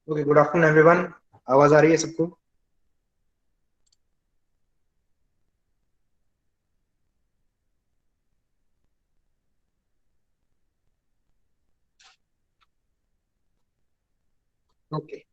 Okay, good afternoon everyone. आवाज आ रही है सबको? ओके।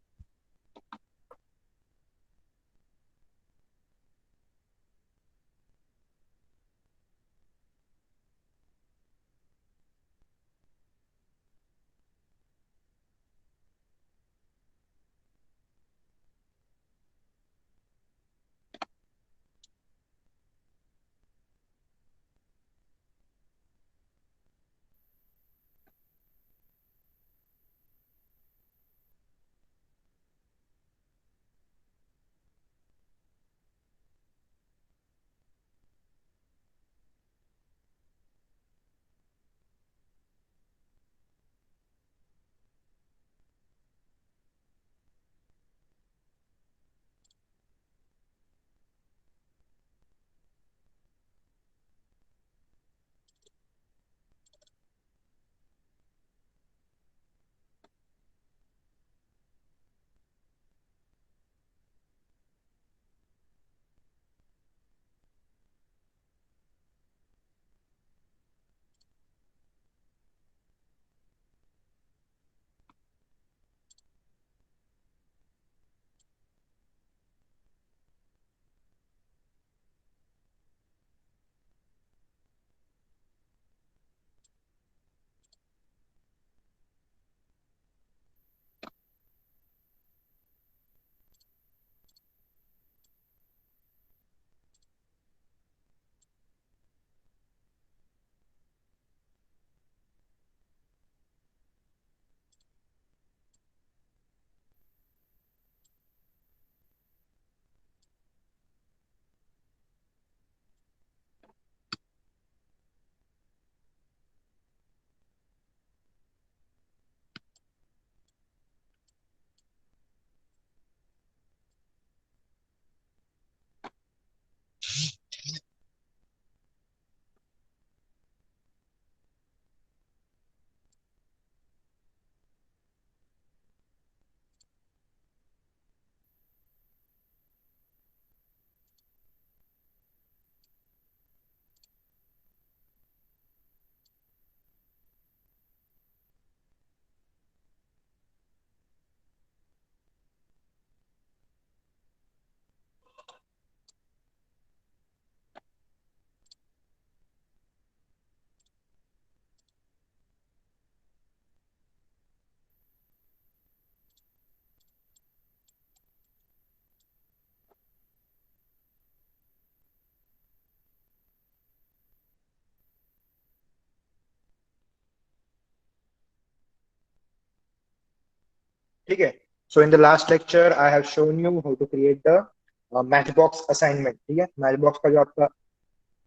ठीक है। So in the last lecture I have shown you how to create the match box assignment. ठीक है, मैच बॉक्स का जो आपका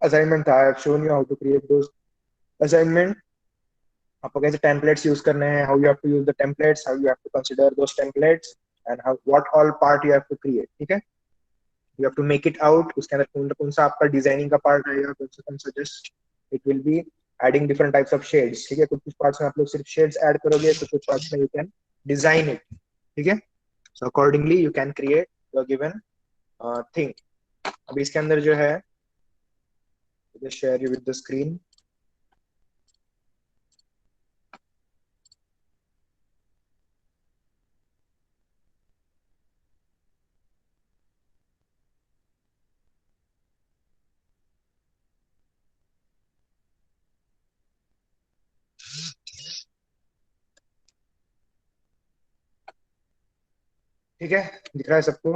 असाइनमेंट था, I have shown you how to create those assignment. आपको कैसे टेम्पलेट्स यूज करने हैं, how you have to use the templates, how you have to consider those templates, and how what all part you have to create. ठीक है, you have to make it out. उसके अंदर कौन कौन सा आपका डिजाइनिंग का पार्ट रहेगा, कौन सा कौन सा just it will be adding different types of shades. ठीक है, कुछ कुछ पार्ट्स में आप लोग सिर्फ शेड्स ऐड करोगे, तो कुछ पार्ट्स में यू कैन डिजाइन इट। ठीक है, so accordingly you can create the given thing. अभी इसके अंदर जो है, share you with the screen. ठीक है, दिख रहा है सबको?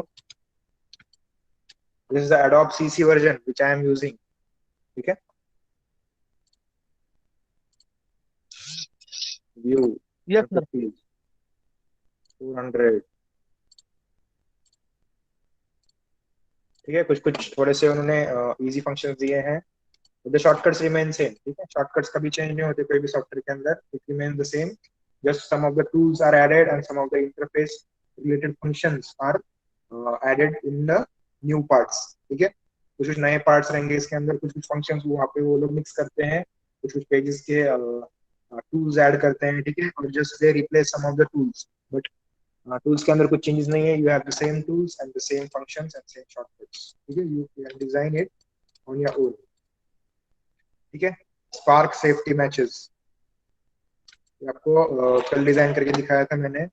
This is the adobe CC version which I am using. ठीक है, व्यू यस सर। 200। ठीक है, कुछ कुछ थोड़े से उन्होंने इजी फंक्शंस दिए हैं। The shortcuts remain same. ठीक है, शॉर्टकट्स कभी चेंज नहीं होते कोई भी सॉफ्टवेयर के अंदर, it remain the same. Just some of the tools are added and some of the interface related functions are added in the new parts. ठीक है, कुछ कुछ नए पार्ट्स रहेंगे इसके अंदर, कुछ कुछ फंक्शंस वहाँ पे वो लोग मिक्स करते हैं, कुछ कुछ पेजेस के टूल्स ऐड करते हैं। ठीक है, और just they replace some of the tools, but tools के अंदर कुछ चेंजेस नहीं है, you have the same tools and the same functions and same shortcuts, ठीक है, you can design it on your own, ठीक है। स्पार्क सेफ्टी मैचेस आपको कल डिजाइन करके दिखाया था मैंने।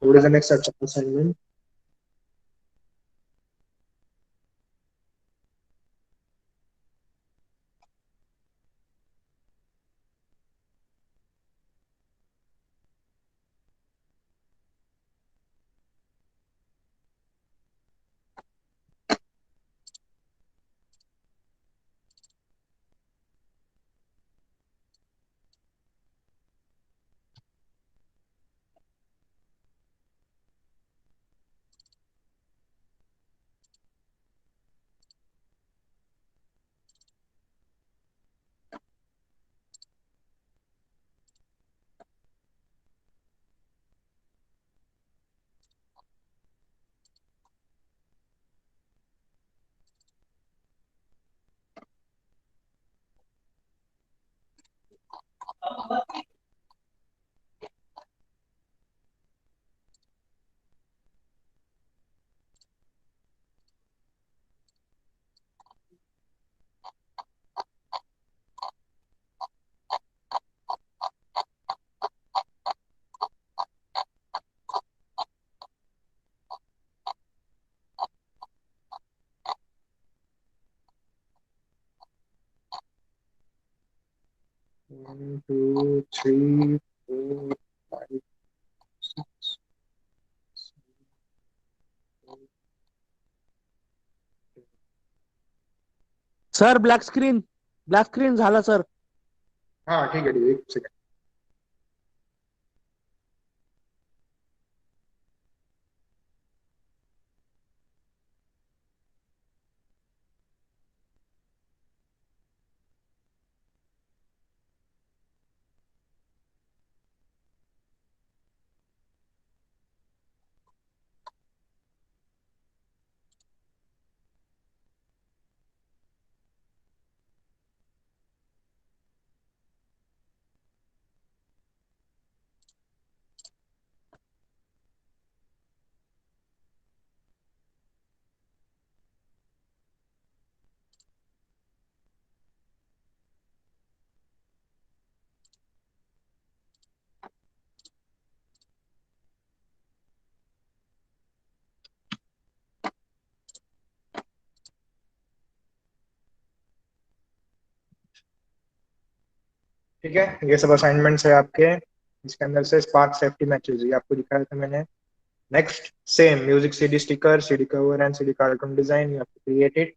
What is the next such assignment? One, two, three, four, five, six. Sir black screen झाला सर. हाँ ठीक है, ठीक है, एक सेकंड। ठीक है, ये सब असाइनमेंट्स है आपके। इसके अंदर से स्पार्क सेफ्टी मैचेस ये आपको दिखाया था मैंने। Next same music CD sticker, CD cover and CD cartoon design, you have to create it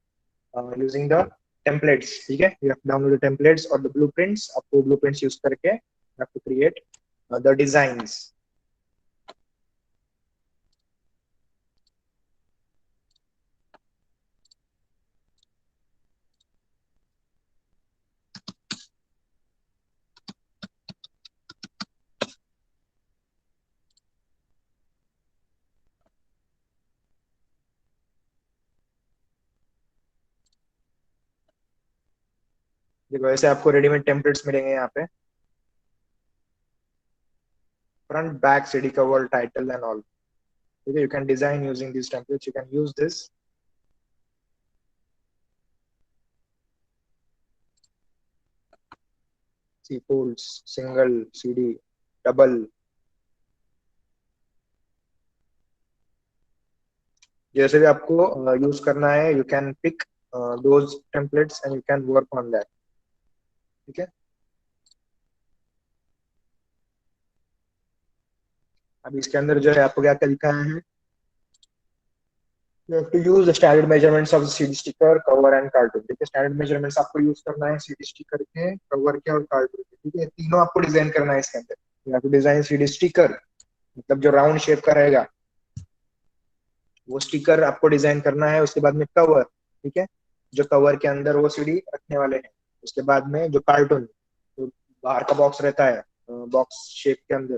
using the templates, ठीक है। You have to download the templates और द ब्लूप्रिंट्स, आपको ब्लूप्रिंट्स यूज करके you have to create the designs. देखो ऐसे आपको readymade templates मिलेंगे यहाँ पे, front back cd cover title and all, okay, you can design using these templates, you can use this। see folds, single cd, double, जैसे भी आपको use करना है, you can pick those templates and you can work on that, ठीक है। अब इसके अंदर जो है आपको क्या क्या लिखा है, you have to use the standard measurements of the CD sticker, cover and cartoon, ठीक है। स्टैंडर्ड मेजरमेंट्स आपको यूज करना है सीडी स्टिकर के, कवर के और कार्टून के, ठीक है। तीनों आपको डिजाइन करना है इसके अंदर। you have to design CD sticker, मतलब जो राउंड शेप का रहेगा वो स्टिकर आपको डिजाइन करना है। उसके बाद में कवर, ठीक है, जो कवर के अंदर वो सीडी रखने वाले हैं। उसके बाद में जो कार्टून, तो बाहर का बॉक्स रहता है, बॉक्स शेप के अंदर,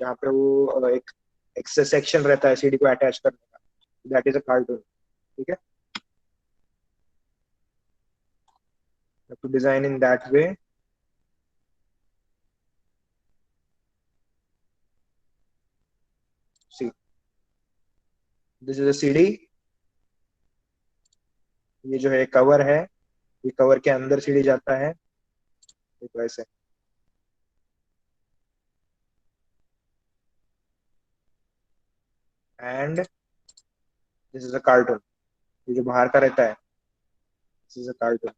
जहाँ पे वो एक सेक्शन रहता है सीडी को अटैच करने का, That is a cartoon. ठीक है, have to design in that way. See, this is a CD. ये जो है कवर है, ये कवर के अंदर सीडी जाता है, एक वैसे. And this is a cartoon, ये जो बाहर का रहता है, this is a cartoon.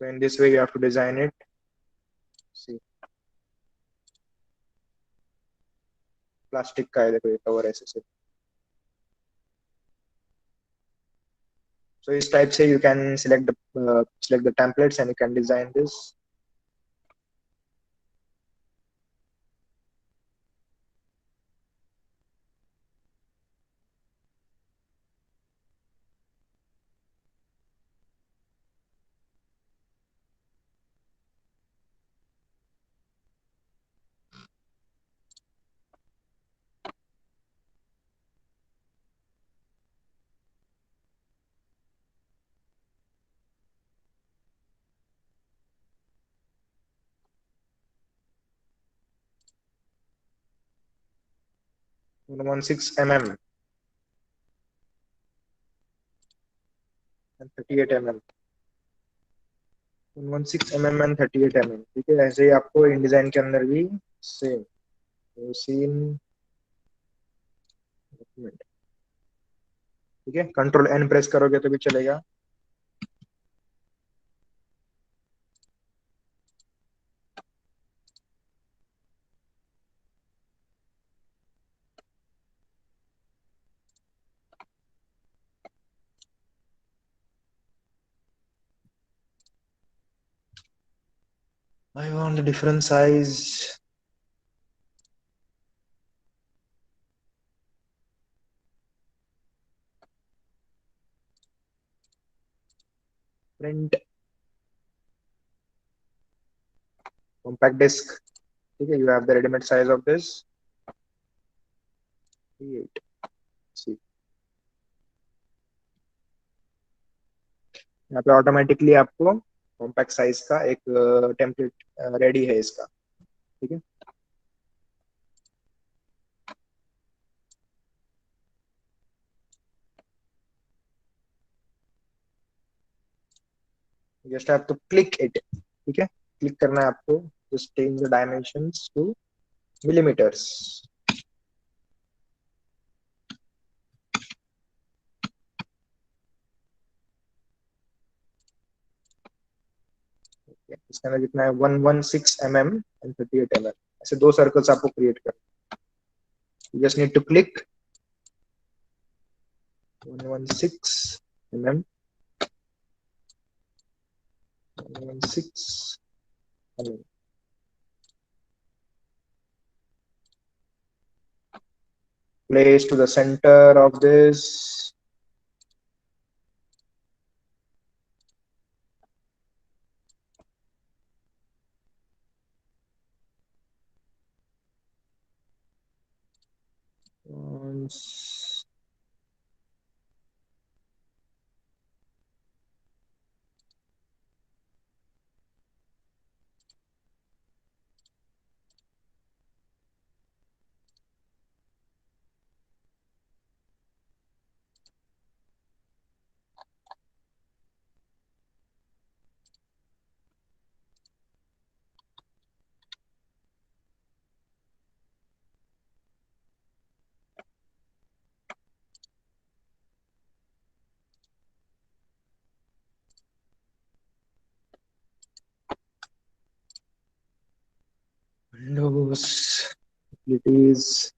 So in this way you have to design it. See, plastic का है, देखो ये कवर ऐसे से. So इस टाइप से you can select the templates and you can design this. One 16 mm and 38 mm. 16 mm and 38 mm. ठीक है, ऐसे ही आपको इन डिजाइन के अंदर भी सेम सीन. ठीक है, कंट्रोल एन प्रेस करोगे तो भी चलेगा. I want a different size. Print compact disc. ठीक है, you have the ready-made size of this. 38. See, यहाँ पे ऑटोमेटिकली आपको कॉम्पैक्ट साइज का एक टेम्पलेट रेडी है इसका. ठीक है, just have to click it. ठीक है, क्लिक करना है आपको. Just change the dimensions to millimetres. इसके अंदर कितना है, 116 mm एंड 38 mm. ऐसे दो सर्कल्स आपको क्रिएट करना. You just need to click 116 mm, 116 mm. Place to the center of this. Once. Windows, utilities.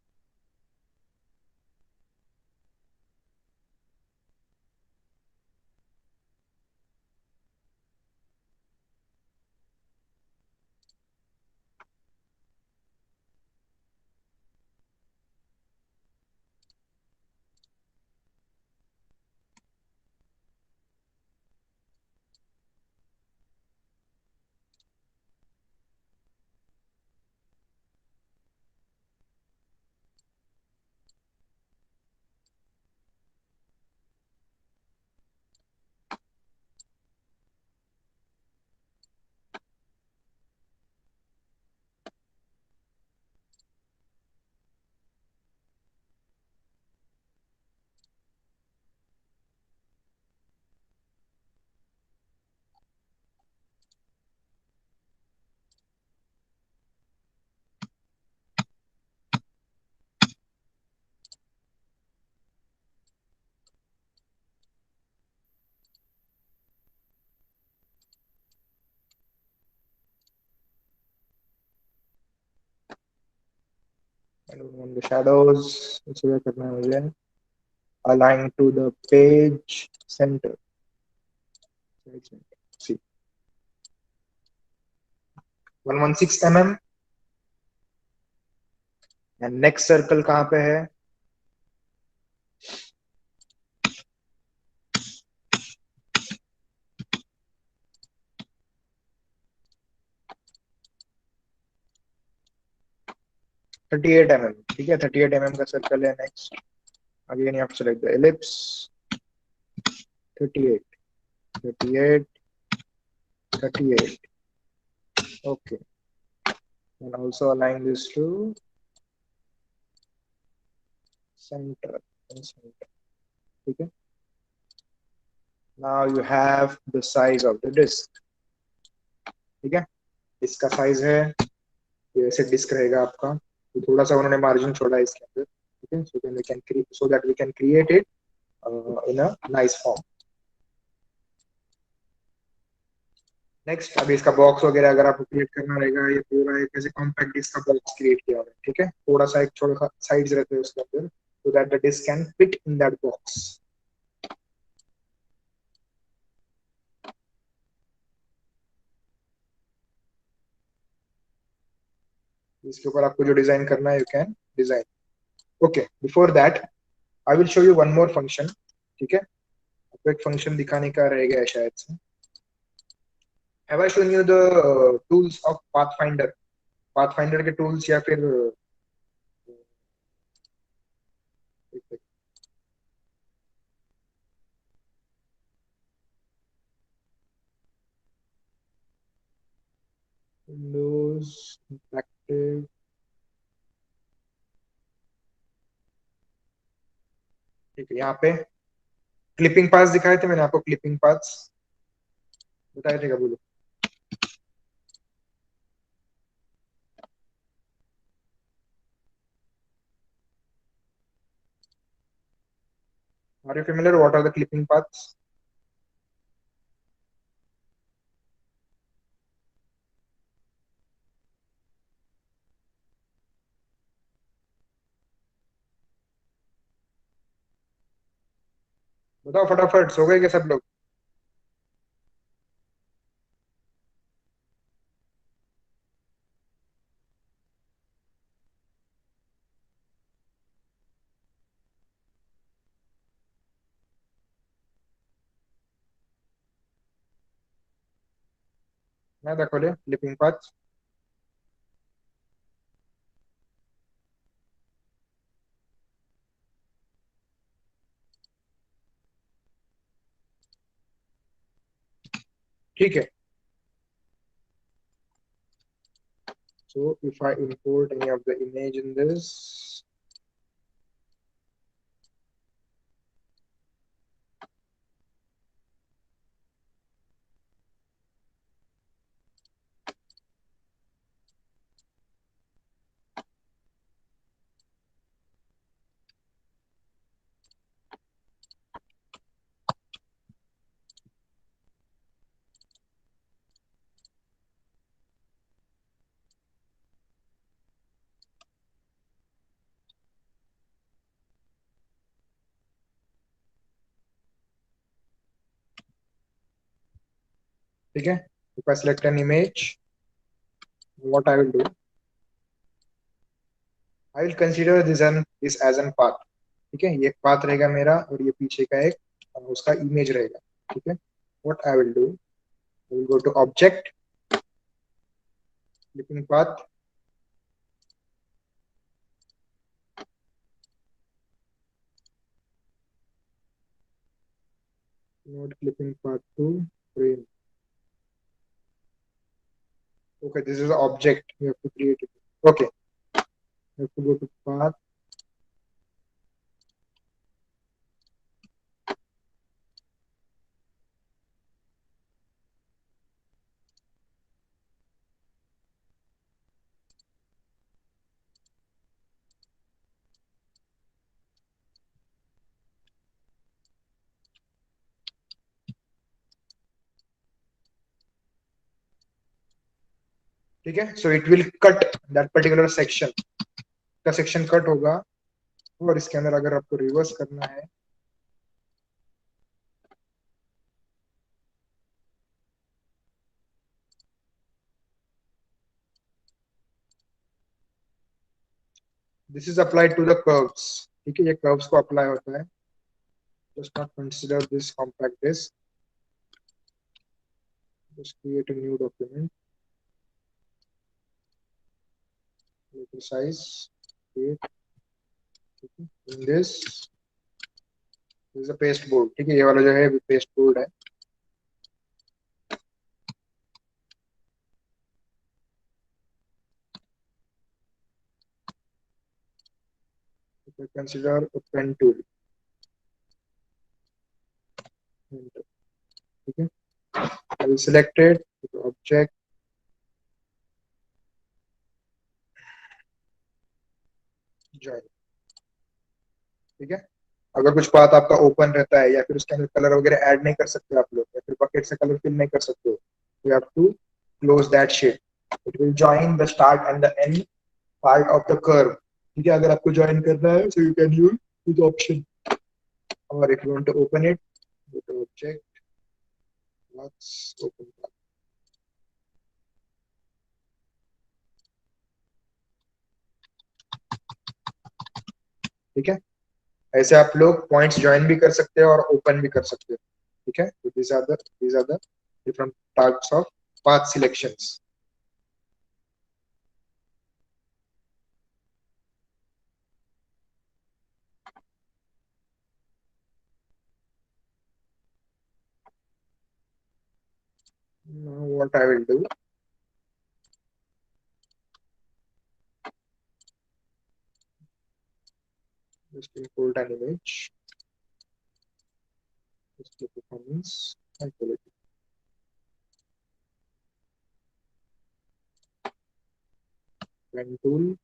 I don't want the shadows. इसलिए करना है मुझे align to the page center. See, 116 mm. And next circle कहाँ पे है? $38 mm. ठीक है, 38 mm का सर्कल है. Next again you have to select the ellipse. 38, 38, 38. Okay, and also align this to center. Center. ठीक है. Now you have the size of the disc. ठीक है, इसका साइज है ये ऐसे डिस्क रहेगा आपका. तो थोड़ा सा उन्होंने मार्जिन छोड़ा है इसके अंदर. ठीक है, so that we can create it in a nice form. Next अभी इसका बॉक्स वगैरह अगर आपको क्रिएट करना रहेगा, ये पूरा एक ऐसे कॉम्पैक्ट डिस्क का बॉक्स क्रिएट किया हुआ है. ठीक है, थोड़ा सा एक छोटा सा साइड्स रहते हैं उसके अंदर, so that the disc can fit in that box. इसके ऊपर आपको जो डिजाइन करना है, you can design. Okay, before that I will show you one more function. ठीक है, आपको एक फंक्शन दिखाने का रहेगा शायद से. Have I shown you the tools of pathfinder? Pathfinder के टूल्स या फिर विंडोज इंटरैक्टिव. ठीक है, यहाँ पे क्लिपिंग पाथ्स दिखाए थे मैंने आपको. क्लिपिंग पाथ्स बताए थे क्या? बोलो. Are you familiar? What are the clipping paths? बताओ फटाफट, सो गए क्या सब लोग? मैं दाखवले क्लिपिंग पाथ्स. ठीक है. So if I import any of the image in this, ठीक है. If I select an image, what I will do, I will consider this as an path. ठीक है, ये एक पाथ रहेगा मेरा और ये पीछे का एक उसका इमेज रहेगा. ठीक है. What I will do, I will go to object, clipping path, node clipping path to frame. Okay, this is the object you have to create it. Okay, you have to go to path. ठीक है, so it will cut that particular section. का section cut होगा और इसके अंदर अगर आपको reverse करना है this is applied to the curves. ठीक है, ये कर्व्स को अप्लाई होता है। Just not consider this compact disc, just create a new document, size in this is a paste board. ठीक है, ये वाला जो है पेस्ट बोर्ड है। Consider a pen tool. ठीक है, I will select it, object, join। ठीक है, अगर कुछ पाथ आपका ओपन रहता है या फिर उसके अंदर कलर वगैरह ऐड नहीं कर सकते आप लोग, या फिर बकेट से कलर फिल नहीं कर सकते हो, you have to close that shape। It will join the start and the end part of the curve। ठीक है, अगर आपको join करना है so you can use this option, or if you want to open it, go to object, let's open that। ठीक है, ऐसे आप लोग पॉइंट्स ज्वाइन भी कर सकते हो और ओपन भी कर सकते हो। ठीक है, तो these are the different types of path selections। Now what I will do, just import an image, just the performance and quality, pen tool,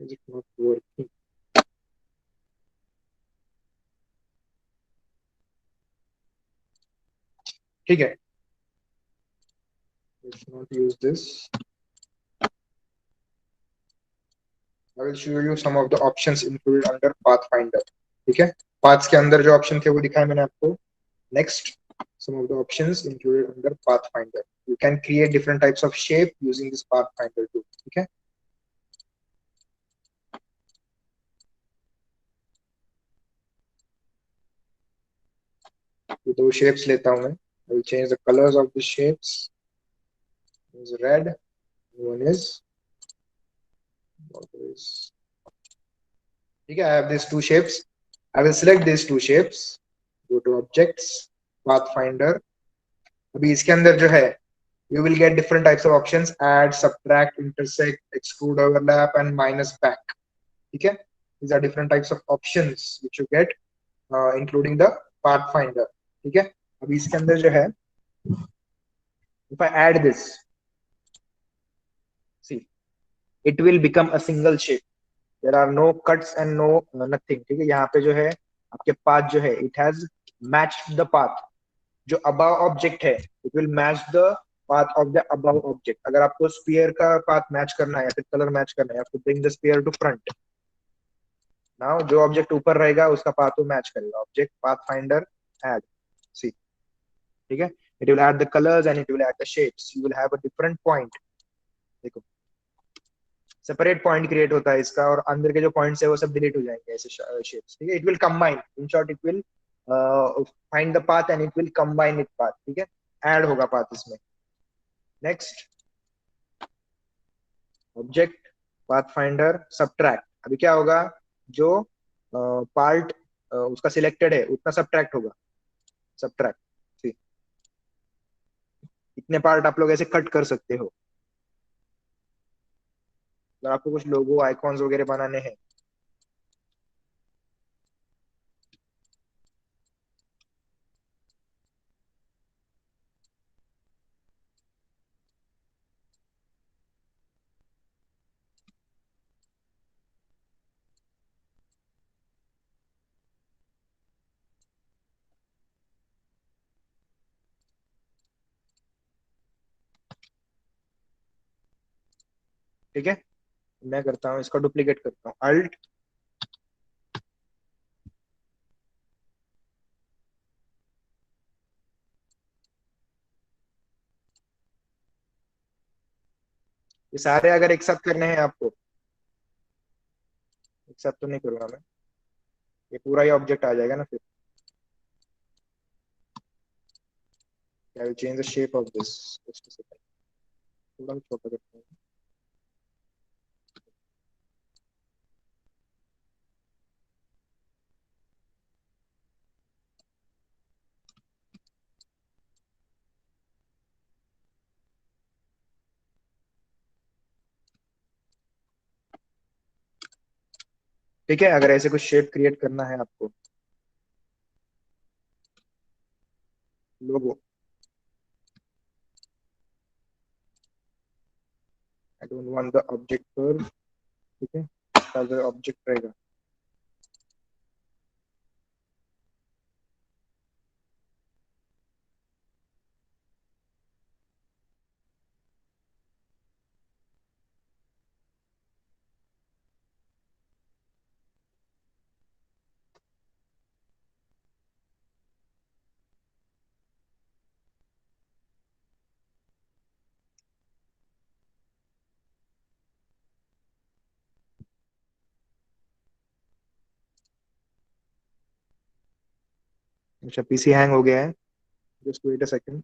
is it not working? ठीक है, let's not use this। I will show you some of the options included under Pathfinder। ठीक है, paths के अंदर जो option थे वो दिखाए मैंने आपको। Next, some of the options included under Pathfinder। You can create different types of shape using this Pathfinder tool। ठीक है, तो दो शेप्स लेता हूं मैं। I will change the colors of the shapes। One is red, one is ठीक है, I have these two shapes। I will select these two shapes, go to objects, Pathfinder। अभी इसके अंदर जो है you will get different types of options: add, subtract, intersect, exclude, overlap and minus back। ठीक है, these are different types of options which you get including the Pathfinder। ठीक है, अभी इसके अंदर जो है if I add this, see, it will become a single shape। there are no cuts and no nothing। ठीक है, यहाँ पे जो है आपके पाथ जो है it has matched the path। जो above object है it will match the path of the above object। अगर आपको स्पीयर का पाथ मैच करना है या फिर कलर मैच करना है, आपको bring the spear to front। Now जो ऑब्जेक्ट ऊपर रहेगा उसका पाथ वो मैच करेगा। ऑब्जेक्ट पाथ फाइंडर ऐड, सी, ठीक है, it will add the colours and it will add the shapes. You will have a different point. देखो, सेपरेट पॉइंट क्रिएट होता है इसका, और अंदर के जो पॉइंट्स है वो सब डिलीट हो जाएंगे ऐसे शेप्स। ठीक है, it will combine, in short it will find the path and it will combine it path. ठीक है, ऐड होगा पाथ इसमें। Next, object path finder subtract. अभी क्या होगा, जो पार्ट उसका सिलेक्टेड है उतना सबट्रैक्ट होगा। सब्ट्रैक्ट। इतने पार्ट आप लोग ऐसे कट कर सकते हो। अगर आपको कुछ लोगो आइकॉन्स वगैरह बनाने हैं, ठीक है, मैं करता हूँ इसका डुप्लीकेट करता हूँ, अल्ट। ये सारे अगर एक साथ करने हैं आपको, एक साथ तो नहीं करूंगा मैं, ये पूरा ही ऑब्जेक्ट आ जाएगा ना फिर। I will change the shape of this, just a second, थोड़ा छोटा करते हैं। ठीक है, अगर ऐसे कुछ शेप क्रिएट करना है आपको, logo, I don't want the object पर, ठीक है, ऑब्जेक्ट रहेगा। अच्छा, पीसी हैंग हो गया है, just wait a second.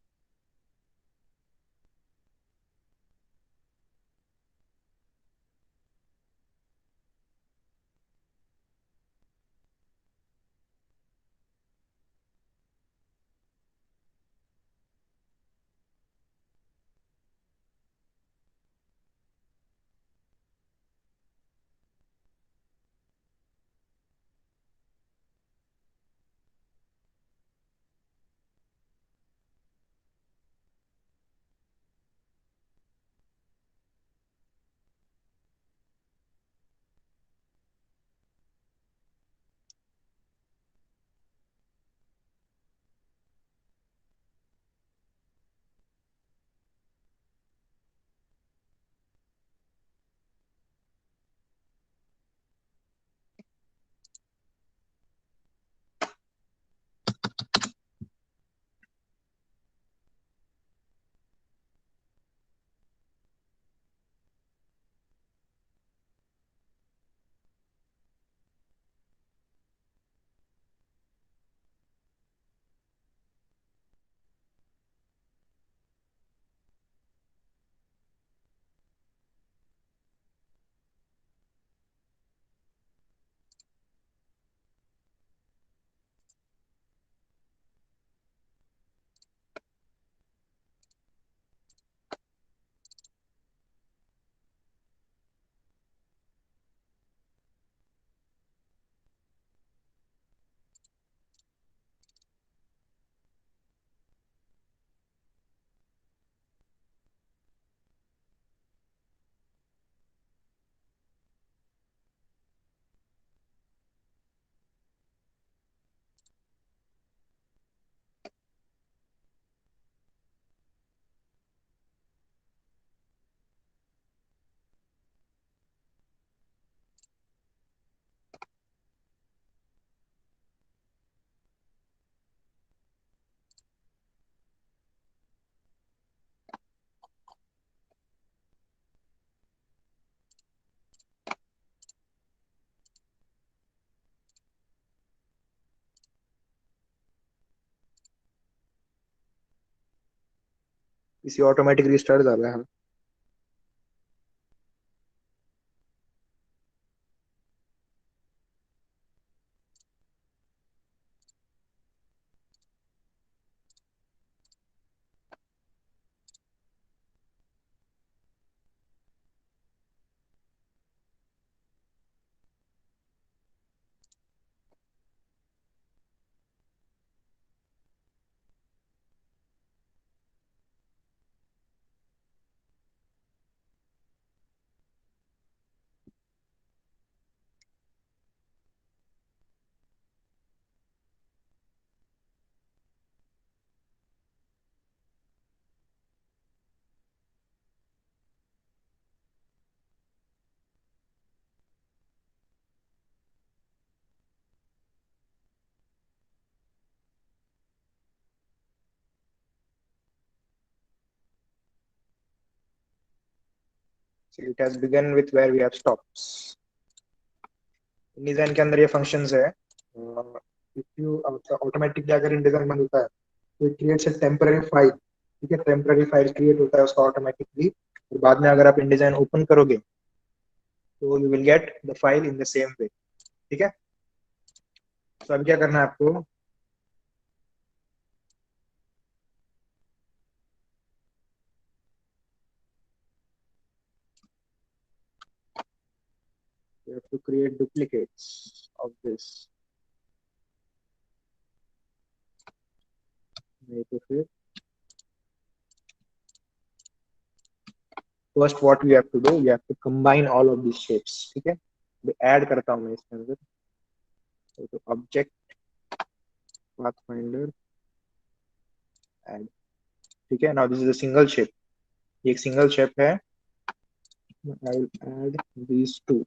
PC automatic restart झाला है। It has begin with where we have stops. Design के अंदर ये फंक्शंस है। इफ यू ऑटोमेटिकली अगर इन डिजाइन बन होता है तो it creates a temporary file. ठीक है, टेम्पररी फाइल क्रिएट होता है उसका ऑटोमेटिकली, और बाद में अगर आप इन डिजाइन ओपन करोगे तो you will get the file in the same way. ठीक है, तो अब क्या करना है आपको, you have to create duplicates of this। नहीं तो फिर first what we have to do, we have to combine all of these shapes। ठीक है, ऐड करता हूँ मैं इसके अंदर, तो ऑब्जेक्ट पाथफाइंडर ऐड। ठीक है, now this is a single shape, ये एक सिंगल शेप है। I will add these two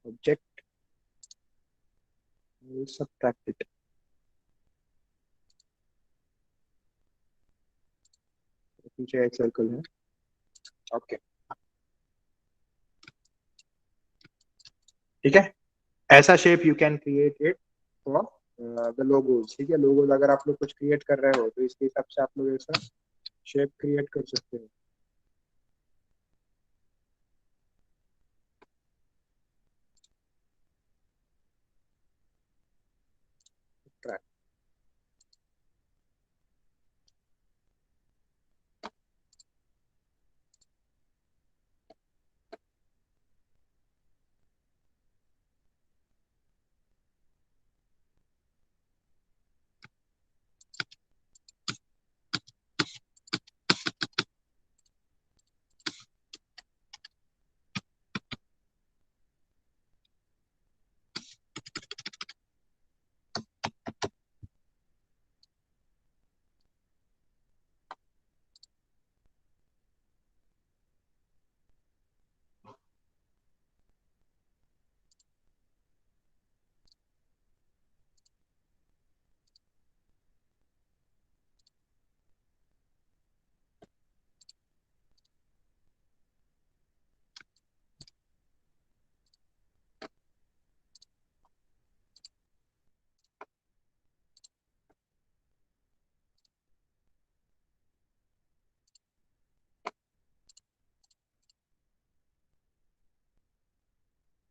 object, I will subtract it। पीछे एक सर्कल है। ओके, ठीक है, ऐसा shape you can create it for the logos. ठीक है, लोगोज अगर आप लोग कुछ क्रिएट कर रहे हो तो इसके हिसाब से आप लोग ऐसा शेप क्रिएट कर सकते हो।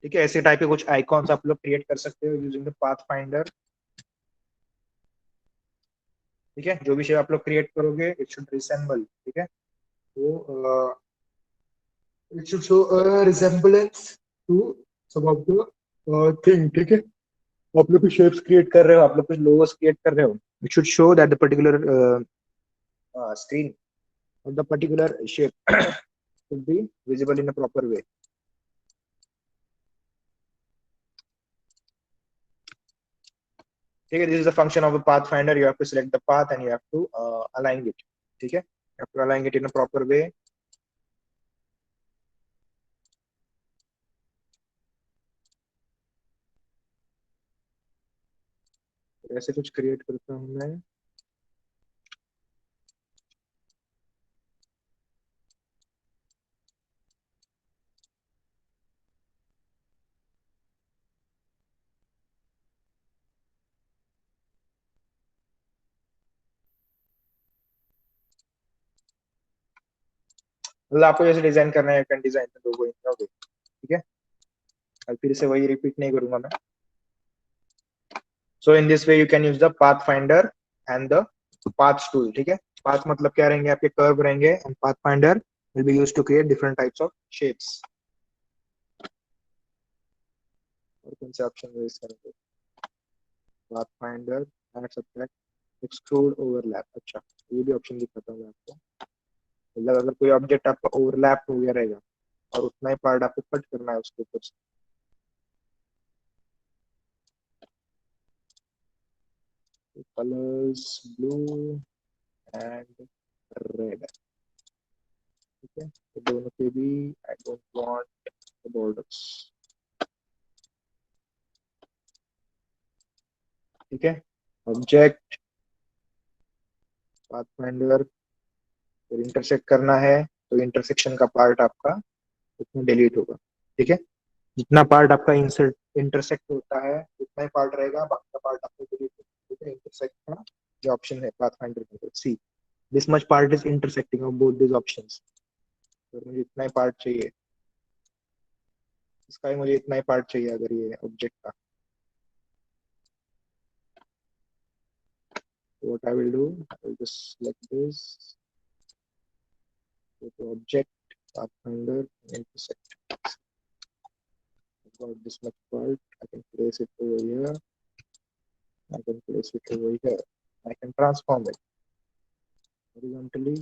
ठीक है, ऐसे टाइप के कुछ आइकॉन्स आप लोग क्रिएट कर सकते हो यूजिंग द पाथ फाइंडर। ठीक है, जो भी शेप आप लोग क्रिएट करोगे इट शुड रिसेंबल। ठीक है, तो it should show resemblance to some of the thing. ठीक है, आप लोग कुछ शेप्स क्रिएट कर रहे हो, आप लोग कुछ लोगोस क्रिएट कर रहे हो, it should show that the particular screen of the particular shape should be visible in a proper way। ठीक है, this is the function of a pathfinder, you have to select the path and you have to align it। ठीक है, you have to align it in a proper way। ऐसे कुछ create करता हूँ मैं। मतलब आपको जैसे डिजाइन करना है, can design logo in the way. ठीक है, और फिर से वही रिपीट नहीं करूंगा मैं। So in this way you can use the path finder and the path tool. ठीक है, पाथ मतलब क्या रहेंगे, आपके कर्व रहेंगे, and path finder will be used to create different types of shapes. और कौन से ऑप्शन यूज करेंगे, path finder, add subtract, extrude, overlap. अच्छा, ये भी ऑप्शन दिखाता हूँ मैं आपको। मतलब अगर कोई ऑब्जेक्ट आपका ओवरलैप हो गया रहेगा और उतना ही पार्ट आपको कट करना है उसके ऊपर से, कलर्स ब्लू एंड रेड। ठीक है, तो दोनों के भी आई डोंट वांट बॉर्डर्स। ठीक है, ऑब्जेक्ट पाथफाइंडर, फिर इंटरसेक्ट करना है तो इंटरसेक्शन का पार्ट आपका उतना डिलीट होगा। ठीक है, जितना पार्ट आपका इंटरसेक्ट होता है उतना ही पार्ट रहेगा, बाकी का पार्ट आपको डिलीट होगा। ठीक है, इंटरसेक्ट का जो ऑप्शन है पाथफाइंडर में, see this much part is intersecting of both this options. तो मुझे इतना ही पार्ट चाहिए, इसका ही मुझे इतना ही पार्ट चाहिए अगर ये ऑब्जेक्ट का। So what I will do, I will just select this, go to object, pathfinder, intersect. I've got this much part, I can place it over here, I can place it over here, I can transform it horizontally।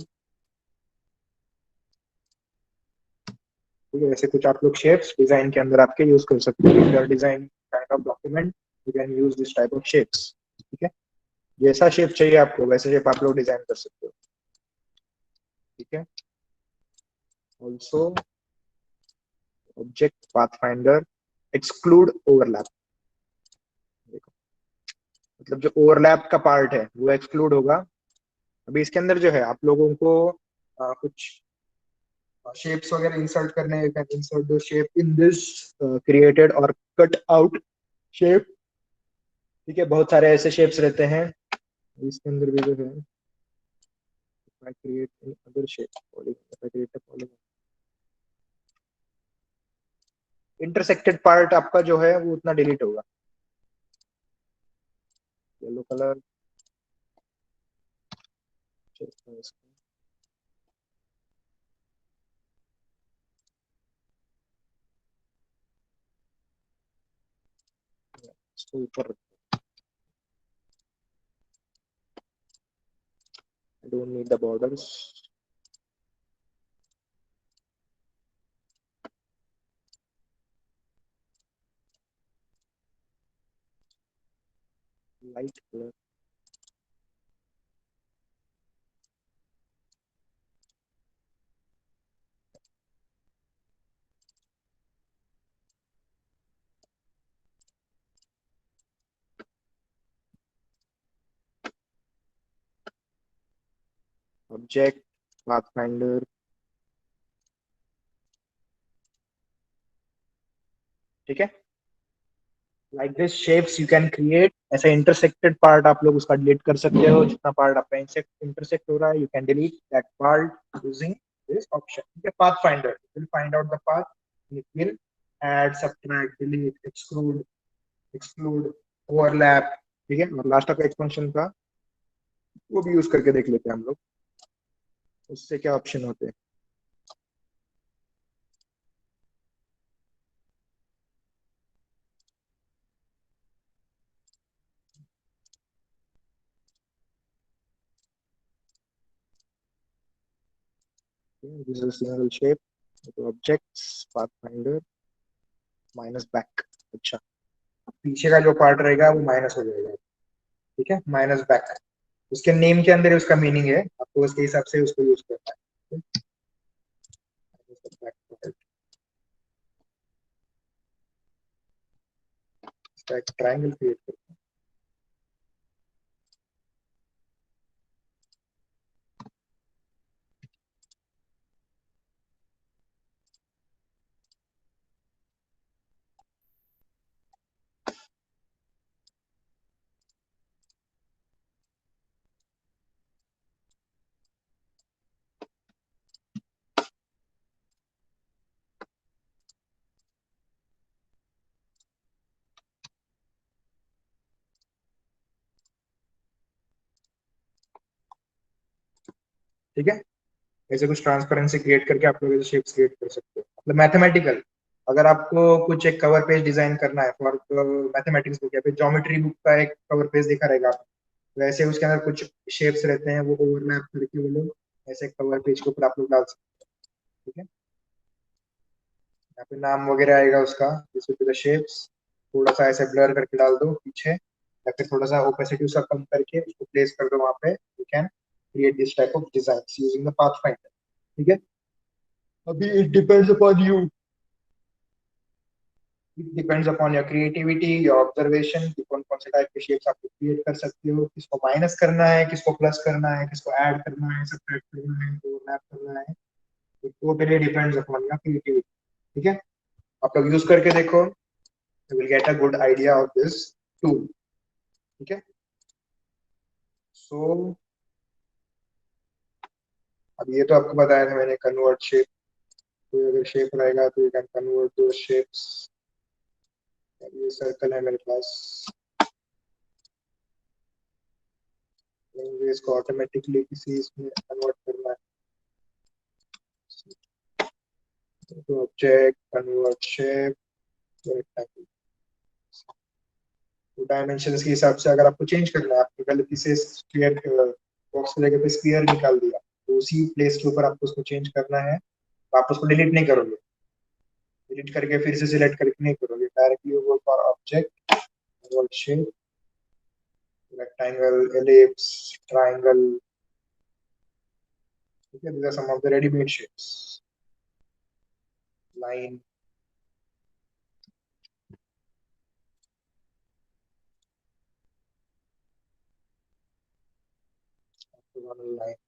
ठीक है, ऐसे कुछ आप लोग shapes design के अंदर आपके use कर सकते हो। Design kind of document you can use this type of shapes. ठीक है, जैसा शेप चाहिए आपको वैसे शेप आप लोग डिजाइन कर सकते हो। ठीक है, also object pathfinder exclude overlap. देखो, मतलब जो ओवरलैप का पार्ट है वो एक्सक्लूड होगा। अभी इसके अंदर जो है आप लोगों को कुछ शेप्स वगैरह इंसर्ट करने, you can insert the shape in this created और कट आउट शेप। ठीक है, बहुत सारे ऐसे शेप्स रहते हैं इसके अंदर भी जो है। I create another shape, polygon, if I create a polygon, intersected part आपका जो है वो उतना डिलीट होगा। येलो कलर, इसको ऊपर, I don't need the borders। Light colour, object pathfinder. ठीक है, like this shapes you can create. ऐसा इंटरसेक्टेड पार्ट आप लोग उसका डिलीट कर सकते हो। जितना पार्ट आपका इंटरसेक्ट हो रहा है you can delete that part using this option. ठीक है, pathfinder will find out the path, it will add, subtract, delete, exclude, overlap. ठीक है, और लास्ट का एक्सपेंशन का वो भी यूज करके देख लेते हैं हम लोग, उससे क्या ऑप्शन होते हैं। दिस इज सिंगल शेप, तो ऑब्जेक्ट्स पाथफाइंडर माइनस बैक। अच्छा, पीछे का जो पार्ट रहेगा वो माइनस हो जाएगा। ठीक है, माइनस बैक उसके नेम के अंदर उसका मीनिंग है, आपको उसके हिसाब से उसको यूज करना है। इसका एक ट्रायंगल क्रिएट करते हैं। ठीक है, ऐसे कुछ ट्रांसपेरेंसी क्रिएट करके आप लोग ऐसे शेप्स क्रिएट कर सकते हो, मतलब मैथमेटिकल। अगर आपको कुछ एक कवर पेज डिजाइन करना है फॉर मैथमेटिक्स बुक या फिर ज्योमेट्री बुक का एक कवर पेज दिखा रहेगा, वैसे उसके अंदर कुछ शेप्स रहते हैं, वो ओवरलैप करके वो लोग ऐसे कवर पेज के ऊपर आप लोग डाल सकते हैं। ठीक है, यहाँ पे नाम वगैरह आएगा उसका, जैसे शेप्स थोड़ा सा ऐसे ब्लर करके डाल दो पीछे, या फिर थोड़ा सा ओपेसिटी उसका कम करके उसको प्लेस कर दो वहां पे। You can create this type of design using the pathfinder. ठीक है, अभी it depends upon you, it depends upon your creativity, your observation कि कौन कौन से टाइप के शेप्स आप क्रिएट कर सकते हो, किसको माइनस करना है, किसको प्लस करना है, किसको ऐड करना है, सब्ट्रैक्ट करना है, ओवरलैप करना है। Totally depends upon your creativity. ठीक है, आप लोग यूज करके देखो, you will get a good idea of this tool. ठीक है, सो अब ये तो आपको बताया था मैंने, कन्वर्ट शेप। कोई अगर शेप रहेगा तो यू कैन कन्वर्ट दो शेप्स। ये सर्कल है मेरे पास, मुझे इसको ऑटोमेटिकली किसी इसमें कन्वर्ट करना है। तो ऑब्जेक्ट, कन्वर्ट शेप, रेक्टेंगल। तो डायमेंशंस के हिसाब से अगर आपको चेंज करना है, आपने गलती से स्फीयर बॉक्स की जगह पे स्फीयर निकाल दिया, तो उसी प्लेस के ऊपर आपको उसको चेंज करना है। तो आप उसको डिलीट नहीं करोगे, डिलीट करके फिर से सिलेक्ट करके नहीं करोगे, directly go for object, convert shape, rectangle, ellipse, triangle. Okay, these are some of the ready-made shapes. Line. One line.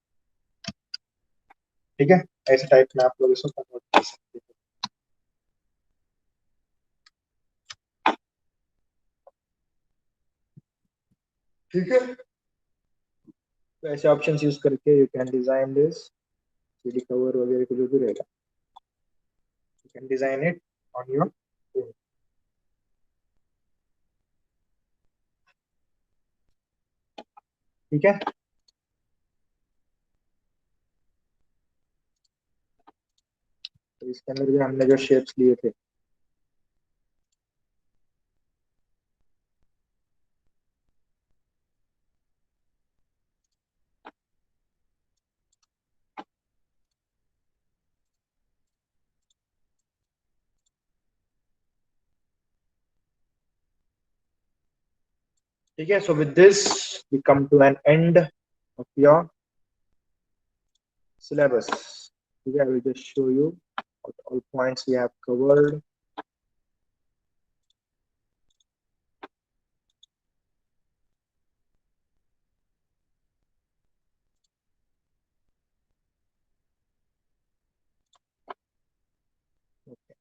ठीक है, ऐसे टाइप में आप लोग इसको कन्वर्ट कर सकते हैं। ठीक है, तो ऐसे ऑप्शंस यूज करके you can design this CD cover वगैरह को जो भी रहेगा, you can design it on your own. ठीक है, तो इसके अंदर भी हमने जो शेप्स लिए थे, ठीक है। So with this we come to an end of your syllabus. Okay, I will just show you what all points we have covered. Okay.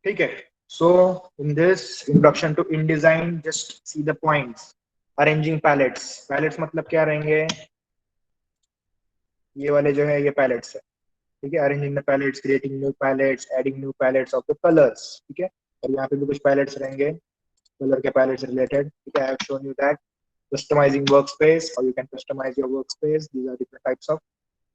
ठीक है, so in this introduction to InDesign, just see the points. Arranging palettes. Palettes मतलब क्या रहेंगे, ये वाले जो है ये palettes है। ठीक है, arranging the palettes, creating new palettes, adding new palettes of the colours. ठीक है, और यहाँ पे भी कुछ पैलेट्स रहेंगे कलर के पैलेट्स रिलेटेड। ठीक है, I have shown you that customizing workspace, or you can customize your workspace. These are different types of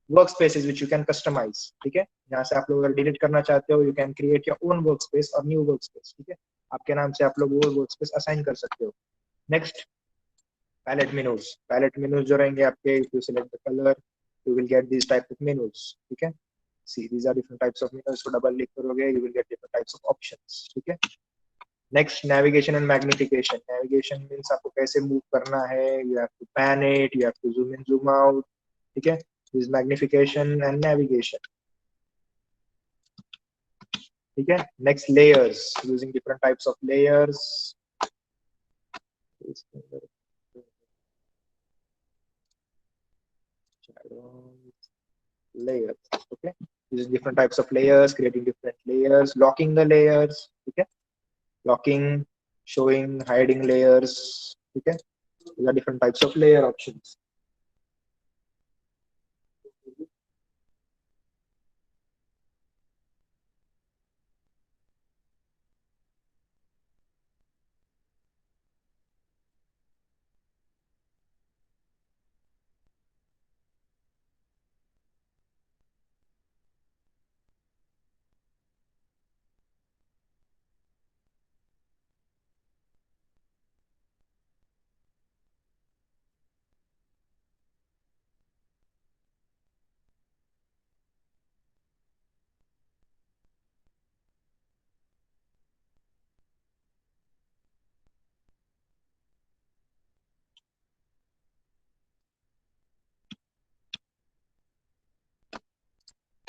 workspaces which you can customize. ठीक है, यहाँ से आप लोग अगर डिलीट करना चाहते हो, you can create your own workspace or new workspace. ठीक है, आपके नाम से आप लोग वो workspace assign कर सकते हो। Next, palette menus. Palette menus जो रहेंगे आपके, if you select the color, you will get these type of menus. ठीक है, see these are different types of menus. तो डबल क्लिक करोगे, you will get different types of options. ठीक है, next, navigation and magnification. Navigation means आपको कैसे move करना है, you have to pan it, you have to zoom in zoom out. ठीक है, दिस मैग्निफिकेशन एंड नेविगेशन। ठीक है. Next layers, using different types of layers. layers. Okay, using different types of layers, creating different layers, locking the layers. Okay, locking, showing, hiding layers. Okay, these are different types of layer options.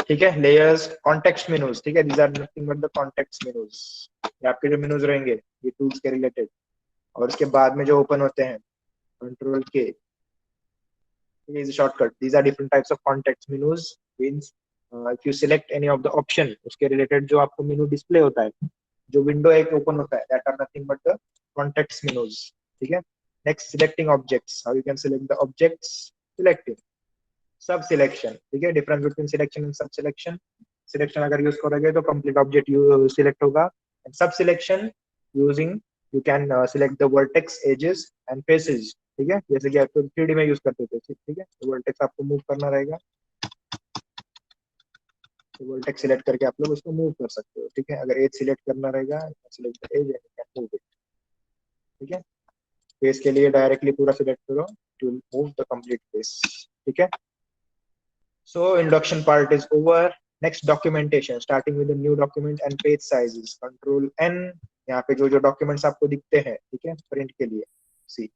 ठीक है. Layers, context menus. ठीक है, these are nothing but the context menus. ये आपके जो menus रहेंगे ये tools के रिलेटेड. और उसके बाद में जो ओपन होते हैं, कंट्रोल के is a shortcut. These are different types of context menus. Means if you select any of the option, उसके related जो आपको मेनू डिस्प्ले होता है, जो विंडो एक ओपन होता है, that are nothing but the context menus. ठीक है. Next, selecting objects. How you can select the objects? Selecting. Sub selection. ठीक है. Difference between selection and sub selection. Selection अगर यूज करोगे तो complete object select होगा. And sub selection using you can select the vertex, edges and faces. ठीक है, जैसे कि आपको 3D में यूज करते थे. ठीक है, तो वर्टेक्स आपको मूव करना रहेगा, तो वर्टेक्स सिलेक्ट करके आप लोग उसको मूव कर सकते हो. ठीक है, अगर एज सिलेक्ट करना रहेगा, select the edge and move it. ठीक है, फेस के लिए डायरेक्टली पूरा सिलेक्ट करो to move the complete face. ठीक है. So introduction part is over. Next, documentation, starting with new document and page sizes. Control N. यहाँ पे जो जो डॉक्यूमेंट्स आपको दिखते हैं, ठीक है, प्रिंट के लिए, सी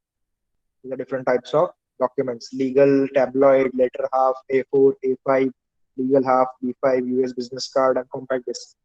the different types of documents: legal, tabloid, letter half, A4, A5, legal half, B5, US business card, and compact disc.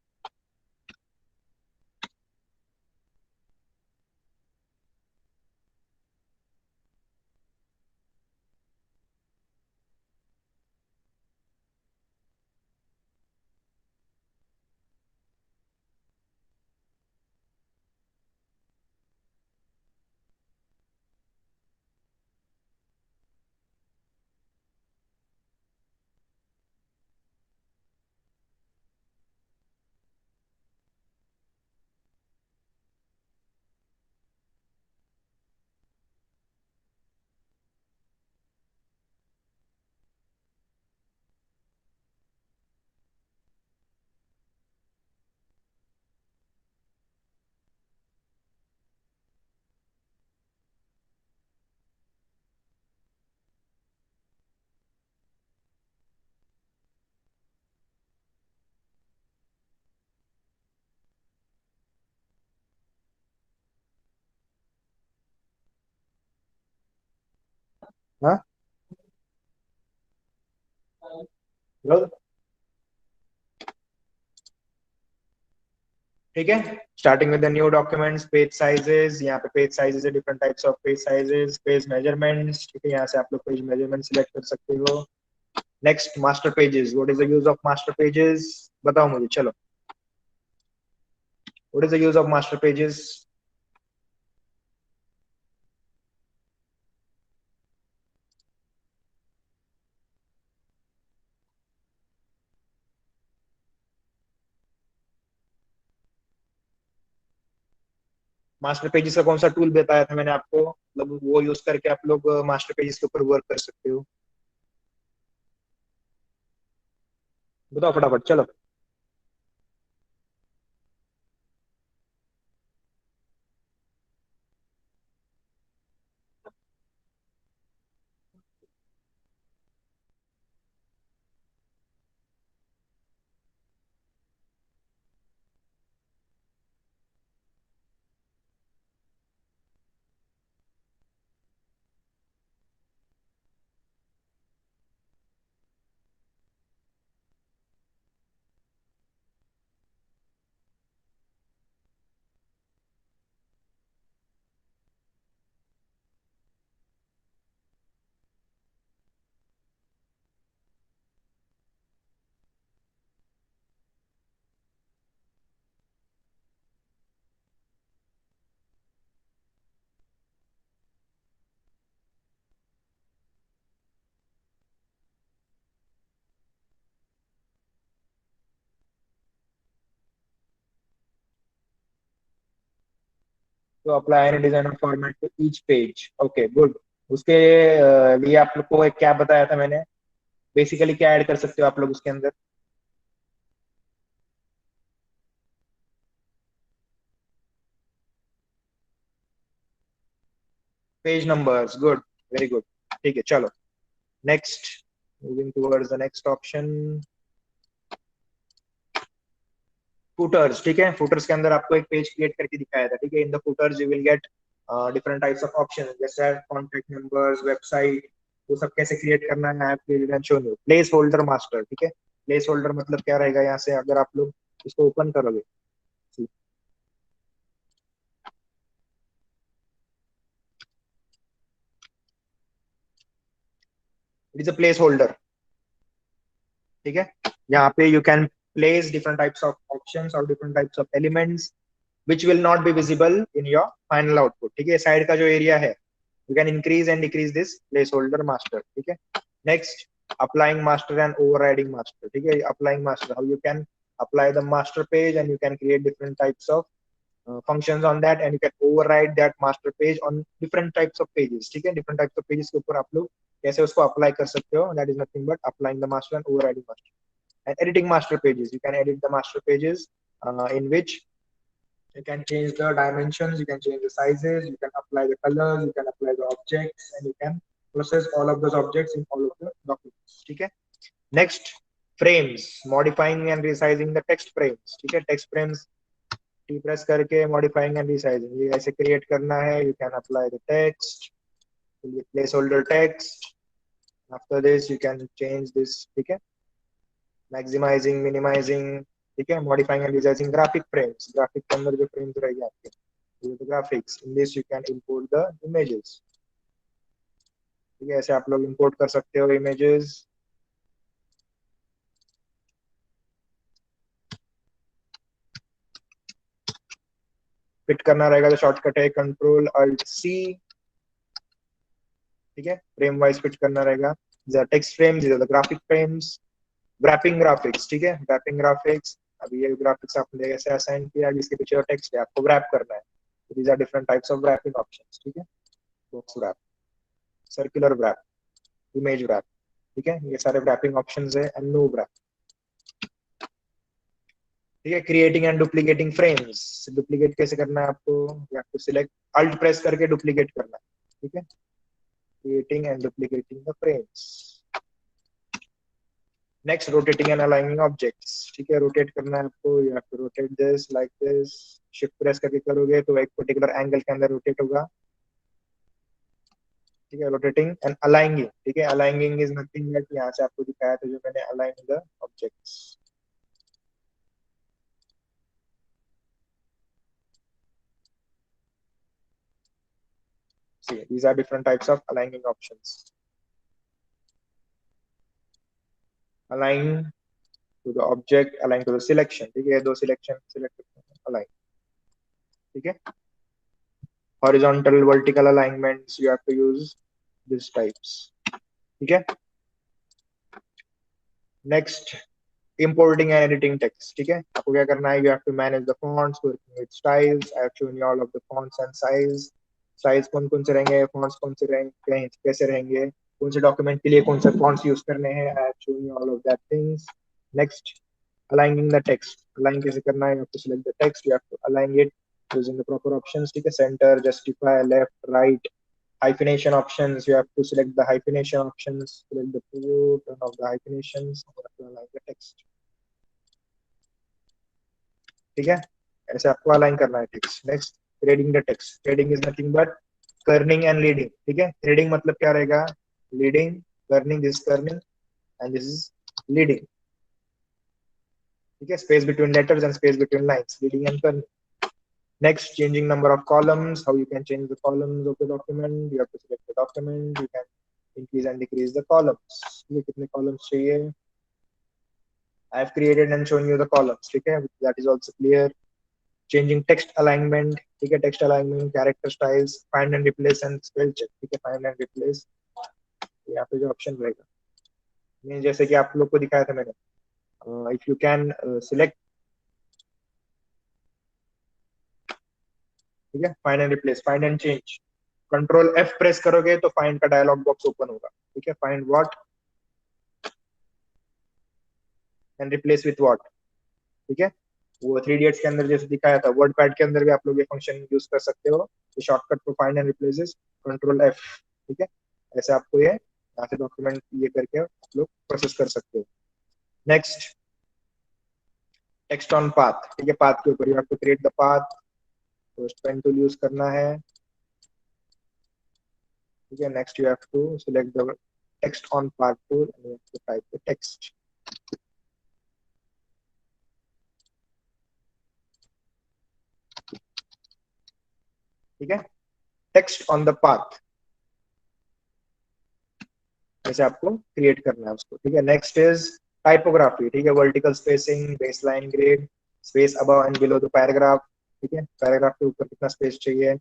हाँ, हेलो. ठीक है. Starting with the new documents, page sizes. यहाँ पे पेज साइजेस है, different types of page sizes. Page measurements. ठीक है, यहाँ से आप लोग पेज मेजरमेंट सिलेक्ट कर सकते हो. Next, master pages. What is the use of master pages? बताओ मुझे, चलो. What is the use of master pages? Master pages का कौन सा टूल बताया था मैंने आपको, मतलब वो यूज करके आप लोग मास्टर पेजेस के ऊपर वर्क कर सकते हो. बताओ फटाफट, चलो. तो apply any design of format to each page. Okay good. उसके लिए आप लोग को एक क्या बताया था मैंने, बेसिकली क्या ऐड कर सकते हो आप लोग उसके अंदर? Page numbers, good, very good. ठीक है चलो, next, moving towards the next option, putters. ठीक है, फुटर्स के अंदर आपको एक पेज क्रिएट करके दिखाया था। ठीक है, in the putters you will get different types of option, जैसे कॉन्टेक्ट नंबर्स, वेबसाइट, वो सब कैसे क्रिएट करना है। I have created and shown you place holder master. ठीक है, प्लेस होल्डर मतलब क्या रहेगा, यहाँ से अगर आप लोग इसको ओपन करोगे, it is a placeholder. ठीक है, यहाँ पे you can place different types of options और different types of elements which will not be visible in your final output। ठीक है, साइड का जो एरिया है, you can increase and decrease this placeholder master। ठीक है, next, applying master and overriding master। ठीक है, applying master, how you can apply the master page and you can create different types of functions on that and you can override that master page on different types of pages। ठीक है, different types of pages के ऊपर आप लोग कैसे उसको apply कर सकते हो, that is nothing but applying the master and overriding master। and editing master pages, you can edit the master pages in which you can change the dimensions, you can change the sizes, you can apply the colors, you can apply the objects, and you can process all of those objects in all of the documents। ठीक है, next, frames, modifying and resizing the text frames। ठीक है, text frames T press करके modifying and resizing, ये ऐसे create करना है। you can apply the text, placeholder text, after this you can change this। ठीक है, maximizing, minimizing। ठीक है, modifying and resizing graphic frames, graphic के अंदर जो frames रहेगी आपके, the graphics, in this you can import the images। ठीक है, ऐसे आप लोग import कर सकते हो images। फिट करना रहेगा तो शॉर्टकट है कंट्रोल अल्ट सी। ठीक है, फ्रेम वाइज फिट करना रहेगा। Text frame, the graphic frames, wrapping graphics। ठीक है, wrapping graphics, अभी ये ग्राफिक्स आपने ऐसे असाइन किया जिसके पीछे टेक्स्ट है, आपको wrap करना है। these are different types of wrapping options। ठीक है, box wrap, circular wrap, image wrap। ठीक है, ये सारे wrapping options है। and no wrap। ठीक है, creating and duplicating frames, duplicate कैसे करना है आपको, या आपको सिलेक्ट अल्ट प्रेस करके डुप्लीकेट करना है। ठीक है, creating and duplicating the frames. Next, rotating and aligning objects. ठीक है, रोटेट करना है आपको, you have to rotate this like this. Shift press करके करोगे तो एक पर्टिकुलर एंगल के अंदर रोटेट होगा। ठीक है, रोटेटिंग एंड अलाइनिंग। ठीक है, अलाइनिंग इज नथिंग बट, यहाँ से आपको दिखाया था जो मैंने, align the objects. See, these are different types of aligning options। Align to the object, align to the selection। ठीक है, दो सिलेक्शन सिलेक्ट, अलाइन। ठीक है, horizontal vertical alignments you have to use these types। ठीक है, next, importing and editing text। ठीक है, आपको क्या करना है, you have to manage the fonts, working with styles। I have shown you all of the fonts and size कौन कौन से रहेंगे, fonts कौन से रहेंगे, कैसे रहेंगे, कौन से डॉक्यूमेंट के लिए कौन से fonts यूज करने हैं। I have shown you all of that things। next, aligning the text, align कैसे करना है, you have to select the text, you have to align it using the proper options। ठीक है, center, justify, left, right, hyphenation options, you have to select the hyphenation options, select the preview, turn off the hyphenations, and you have to align the text। ठीक है, ऐसे आपको align करना है text. Next, threading the text, threading is nothing but Corning and leading. ठीक है, threading मतलब क्या रहेगा, leading, Corning, this Corning and this is leading. ठीक है, space between letters and space between lines, leading and Corning. Next, changing number of columns, how you can change the columns of the document, you have to select the document, you can increase and decrease the columns। ये कितने columns चाहिए, I have created and shown you the columns। ठीक है, that is also clear। Changing text alignment। ठीक है, text alignment, character styles, find and replace and spell check। ठीक है, find and replace, यहाँ पे जो ऑप्शन रहेगा, ये जैसे कि आप लोग को दिखाया था मैंने, if you can select ठीक है, find and replace, find and change. Control F press करोगे तो फाइंड का डायलॉग बॉक्स ओपन होगा। ठीक है, find what and replace with what. ठीक है, वो थ्री इडियट्स के अंदर जैसे दिखाया था, वर्ड पैड के अंदर भी आप लोग ये फंक्शन यूज कर सकते हो। Shortcut for find and replaces control F. ठीक है, ऐसे आपको ये यहाँ से डॉक्यूमेंट ये करके आप लोग प्रोसेस कर सकते हो। Next, text on path. ठीक है, पाथ के ऊपर you have to create the path, first pen tool use करना है। ठीक है, next you have to select the text on path tool and you have to type the text. ठीक है, टेक्स्ट ऑन द पाथ जैसे आपको create करना है उसको। ठीक है, नेक्स्ट इज टाइपोग्राफी। ठीक है, vertical spacing, baseline grade, space above and below the paragraph. ठीक है, पैराग्राफ के ऊपर कितना स्पेस चाहिए,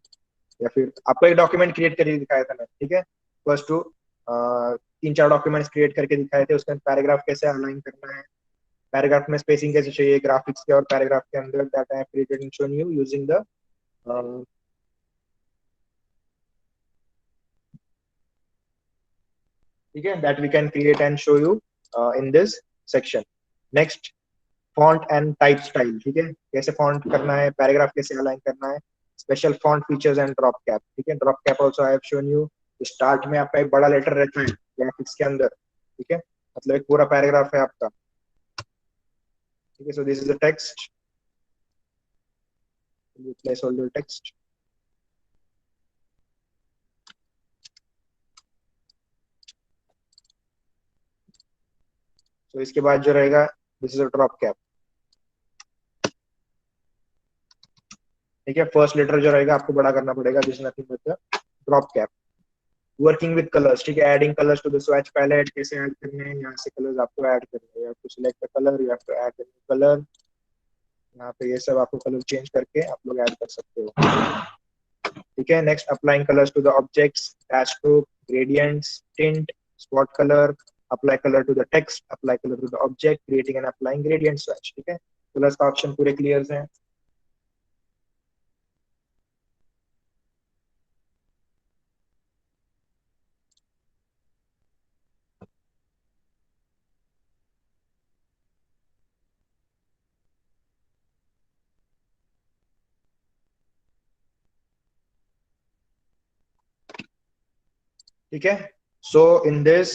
या फिर आपको एक डॉक्यूमेंट क्रिएट करके दिखाया था मैं। ठीक है, फर्स्ट टू तीन चार डॉक्यूमेंट्स क्रिएट करके दिखाए थे, उसके अंदर पैराग्राफ कैसे अलाइन करना है, पैराग्राफ में स्पेसिंग कैसे चाहिए, ग्राफिक्स के और पैराग्राफ के अंदर, that I have created and shown you using the ठीक है, that we can create and show you in this section. Next, font and type style. ठीक है, कैसे फॉन्ट करना है, पैराग्राफ कैसे अलाइन करना है, special font features and drop cap. ठीक है, drop cap also I have shown you. Start में आपका एक बड़ा लेटर रहता है ग्राफिक्स के अंदर। ठीक है, मतलब एक पूरा पैराग्राफ है आपका। ठीक है, so this is the text, place holder text. तो इसके बाद जो रहेगा, this is a drop cap. ठीक है, फर्स्ट लेटर जो रहेगा आपको बड़ा करना पड़ेगा, this is nothing but the drop cap. Working with colours. ठीक है, adding colours to the swatch palette, कैसे ऐड करने हैं, यहाँ से कलर्स आपको ऐड करने हैं, you have to select the colour, you have to add the colour. यहाँ पे ये सब आपको कलर चेंज करके आप लोग ऐड कर सकते हो। ठीक है, next, applying colours to the objects, dash group, gradients, tint, spot colour, apply colour to the text, apply colour to the object, creating and applying gradient swatch. ठीक है, कलर्स का ऑप्शन पूरे क्लियर हैं। ठीक है, so in this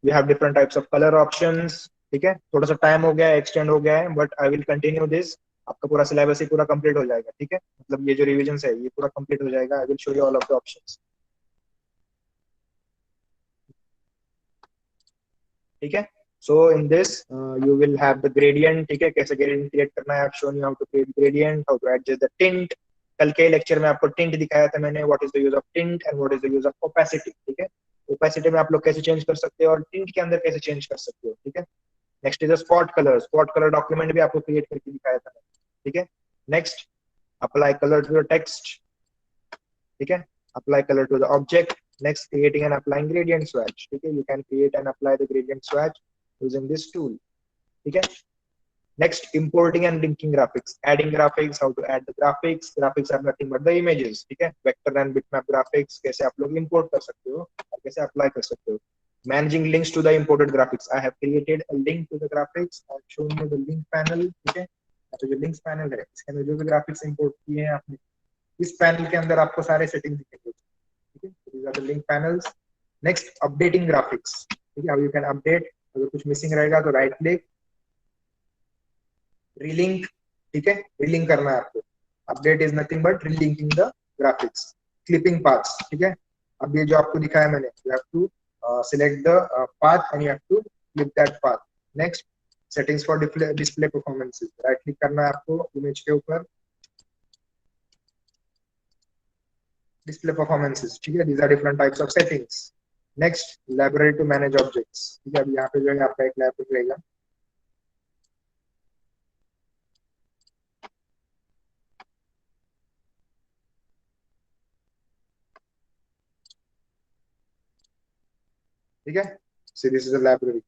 we have different types of colour options. ठीक है, थोड़ा सा टाइम हो गया है, एक्सटेंड हो गया है, but I will continue this. आपका पूरा सिलेबस ही पूरा कंप्लीट हो जाएगा। ठीक है, मतलब ये जो रिविजन है ये पूरा कंप्लीट हो जाएगा। I will show you all of the options. ठीक है, so in this you will have the gradient. ठीक है, कैसे ग्रेडियंट क्रिएट करना है, I have shown you how to create gradient, how to adjust the tint. कल के lecture में आपको टिंट दिखाया था मैंने, what is the use of tint and what is the use of opacity. ठीक है, ओपेसिटी में आप लोग कैसे चेंज कर सकते हो और टिंट के अंदर कैसे चेंज कर सकते हो। ठीक है, next is spot colour. Spot colour document भी आपको क्रिएट करके दिखाया था। ठीक है, next, apply colour to the text. ठीक है, apply colour to the object. Next, creating and applying gradient swatch. ठीक है, you can create and apply the gradient swatch using this tool. ठीक है, next, importing and linking graphics, adding graphics, how to add the graphics, graphics are nothing but the images। ठीक है, vector and bitmap graphics कैसे आप लोग import कर सकते हो और कैसे apply कर सकते हो। managing links to the imported graphics, I have created a link to the graphics और shown you the link panel। ठीक है, तो जो links panel है इसके अंदर जो भी graphics import किए हैं आपने, इस panel के अंदर आपको सारे settings दिखेंगे। ठीक है, these are the link panels। next, updating graphics। ठीक है, how you can update, अगर कुछ missing रहेगा तो right click, रीलिंक। ठीक है, रीलिंक करना है आपको। Update is nothing but relinking the graphics. Clipping paths. ठीक है, अब ये जो आपको दिखाया मैंने, you have to select the path and you have to clip that path. Next, settings for display performances, right click करना है आपको इमेज के ऊपर, डिस्प्ले परफॉर्मेंसेस। ठीक है, these are different types of settings. Next, library to manage objects. ठीक है, अब यहाँ पे जो है आपका एक लाइब्रेरी रहेगा। ठीक है, so this is a library,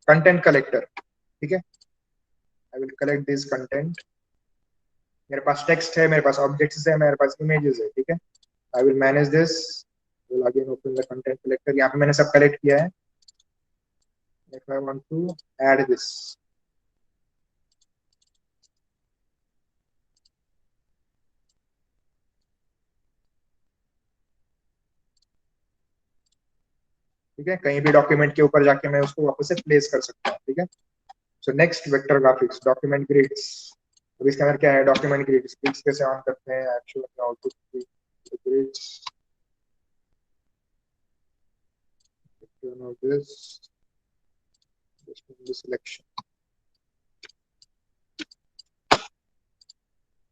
content collector। ठीक है, I will collect this content। मेरे पास टेक्स्ट है, मेरे पास ऑब्जेक्ट्स है, मेरे पास इमेजेस है, ठीक है। I will manage this, will again open the content collector. यहाँ पे मैंने सब कलेक्ट किया है। If I want to add this, ठीक है, कहीं भी डॉक्यूमेंट के ऊपर जाके मैं उसको वापस से प्लेस कर सकता हूँ, ठीक है। So next vector graphics, document grids. अब इसके अंदर क्या है, डॉक्यूमेंट ग्रिड्स। ग्रिड्स कैसे ऑन करते हैं, actually output grids, turn off this, just in the selection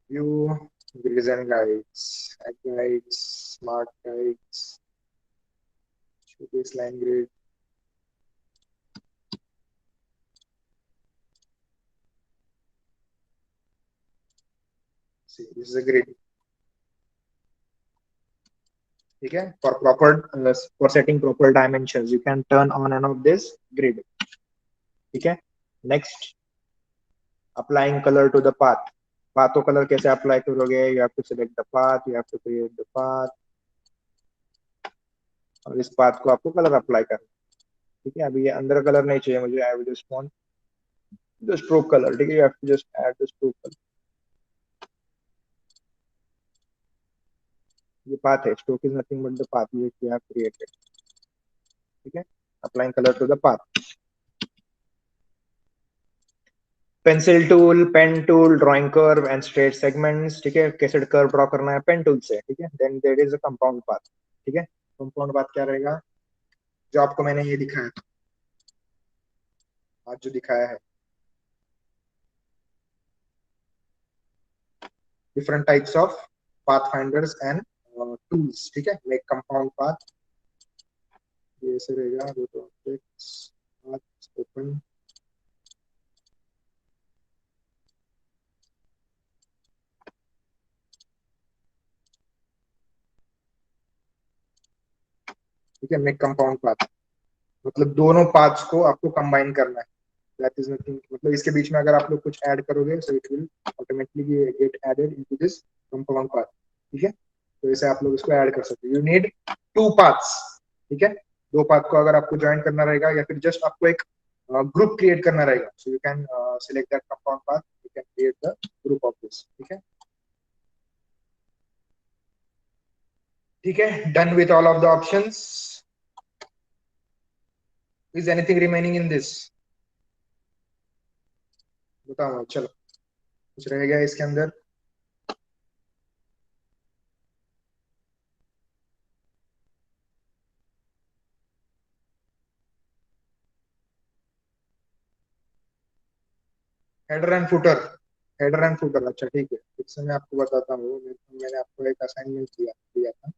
view, grids and guides, add guides, smart guides, show baseline grid. See, this is a grid, ठीक है। For proper for setting proper dimensions, you can turn on and off this grid, ठीक है। Next, applying color to the path. पाथों colour कैसे apply करोगे, you have to select the path, you have to create the path, और इस path को आपको colour apply करना, ठीक है। अभी ये अंदर कलर नहीं चाहिए मुझे, I will just want the stroke colour, ठीक है। You have to just add the stroke colour. ये पाथ है, stroke is nothing but the path which we have created, ठीक है। Applying colour to the path. Pencil tool, pen tool, drawing curve and straight segments, ठीक है। कैसे curve draw करना है pen tool से, ठीक है। Then there is a compound path, ठीक है। कंपाउंड पाथ क्या रहेगा, जो आपको मैंने ये दिखाया था आज, जो दिखाया है different types of path finders and tools, ठीक है। मेक कंपाउंड पाथ, ये ऐसे रहेगा, go two objects, path, open, ठीक है। मेक कंपाउंड पाथ मतलब दोनों पाथ्स को आपको कंबाइन करना है। दैट इज नथिंग, मतलब इसके बीच में अगर आप लोग कुछ ऐड करोगे, so it will automatically get added into this compound path, ठीक है। तो ऐसे आप लोग इसको ऐड कर सकते हो। यू नीड टू पाथ्स, ठीक है। दो पाथ को अगर आपको ज्वाइन करना रहेगा, या फिर जस्ट आपको एक ग्रुप क्रिएट करना रहेगा, so you can select that compound path, you can create the group of this, ठीक है। ठीक है, done with all of the options. Is anything remaining in this, बताओ। चलो, कुछ रह गया इसके अंदर। Header and footer, header and footer, अच्छा ठीक है। इससे मैं आपको बताता हूँ, मैंने आपको एक असाइनमेंट दिया दिया था।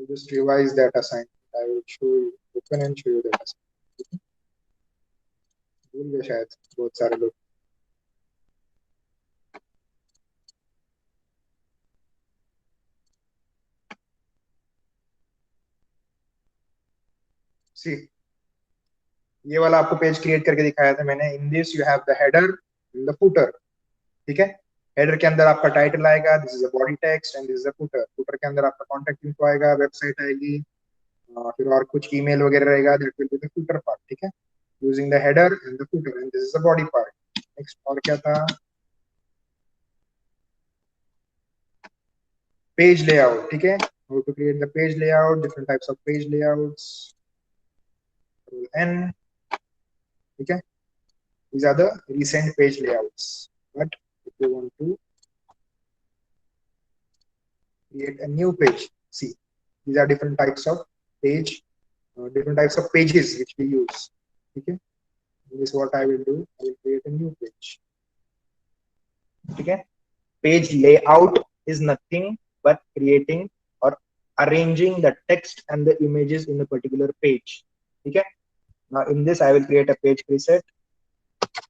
Just revise that assignment, I will show you, open and show you that assignment. भूल गए शायद बहुत सारे लोग। सी, ये वाला आपको पेज क्रिएट करके दिखाया था मैंने। इन this you have the header and the footer, ठीक है। हेडर के अंदर आपका टाइटल आएगा, this is a body text, and this is a footer. Footer के अंदर आपका कॉन्टेक्ट इन्फो आएगा, वेबसाइट आएगी, फिर और कुछ ईमेल वगैरह रहेगा, that will be the footer part, ठीक है। Using the header and the footer, and this is the body part. Next और क्या था, पेज लेआउट, ठीक है। How to create the page layout, different types of page layouts, an, ठीक है। these are the recent page layouts, but if you want to create a new page, see, these are different types of page, different types of pages which we use, okay. This is what I will do, I will create a new page, okay. Page layout is nothing but creating or arranging the text and the images in a particular page, okay. Now in this I will create a page preset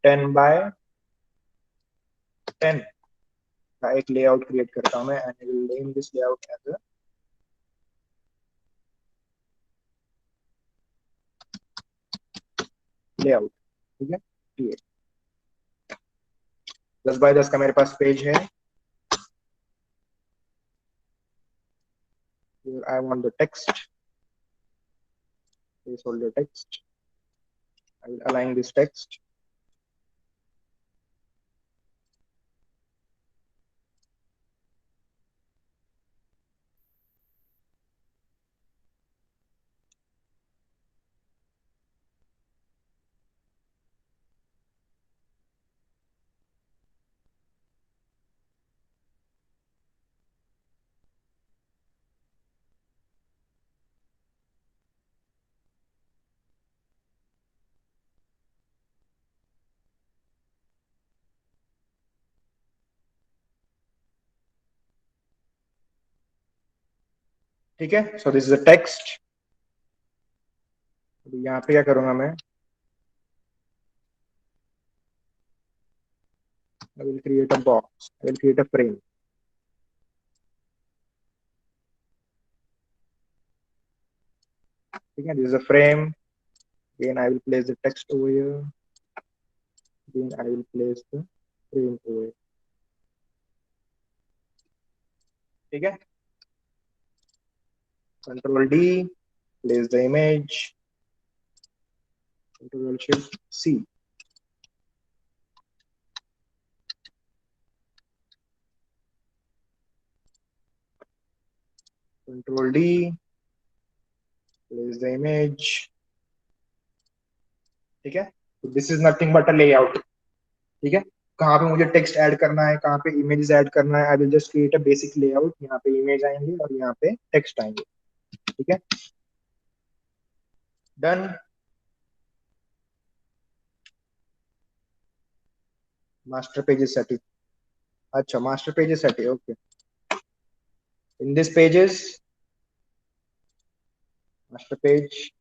10 by 10 का एक layout create करता हूं मैं, and I will name this layout as a layout, ठीक है। Create, 10 by 10 का मेरे पास पेज है. Here I want the text. Placeholder text. I will align this text. ठीक है. So this is a text. यहाँ पे क्या करूंगा मैं? I will create a box. I will create a frame. ठीक है. This is a frame. Again, I will place the text over here. Then I will place the frame over here. ठीक है. Control D. Place the image. Control Shift C. Control D. Place the image. ठीक है. So this is nothing but a layout. ठीक है. कहाँ पे मुझे text add करना है, कहाँ पे इमेजेस ऐड करना है, I will just create a basic layout. यहाँ पे इमेज आएंगे और यहाँ पे टेक्स्ट आएंगे. ठीक है. डन. मास्टर पेजेस साठी. अच्छा, मास्टर पेजेस साठी. Okay. In this pages, master page,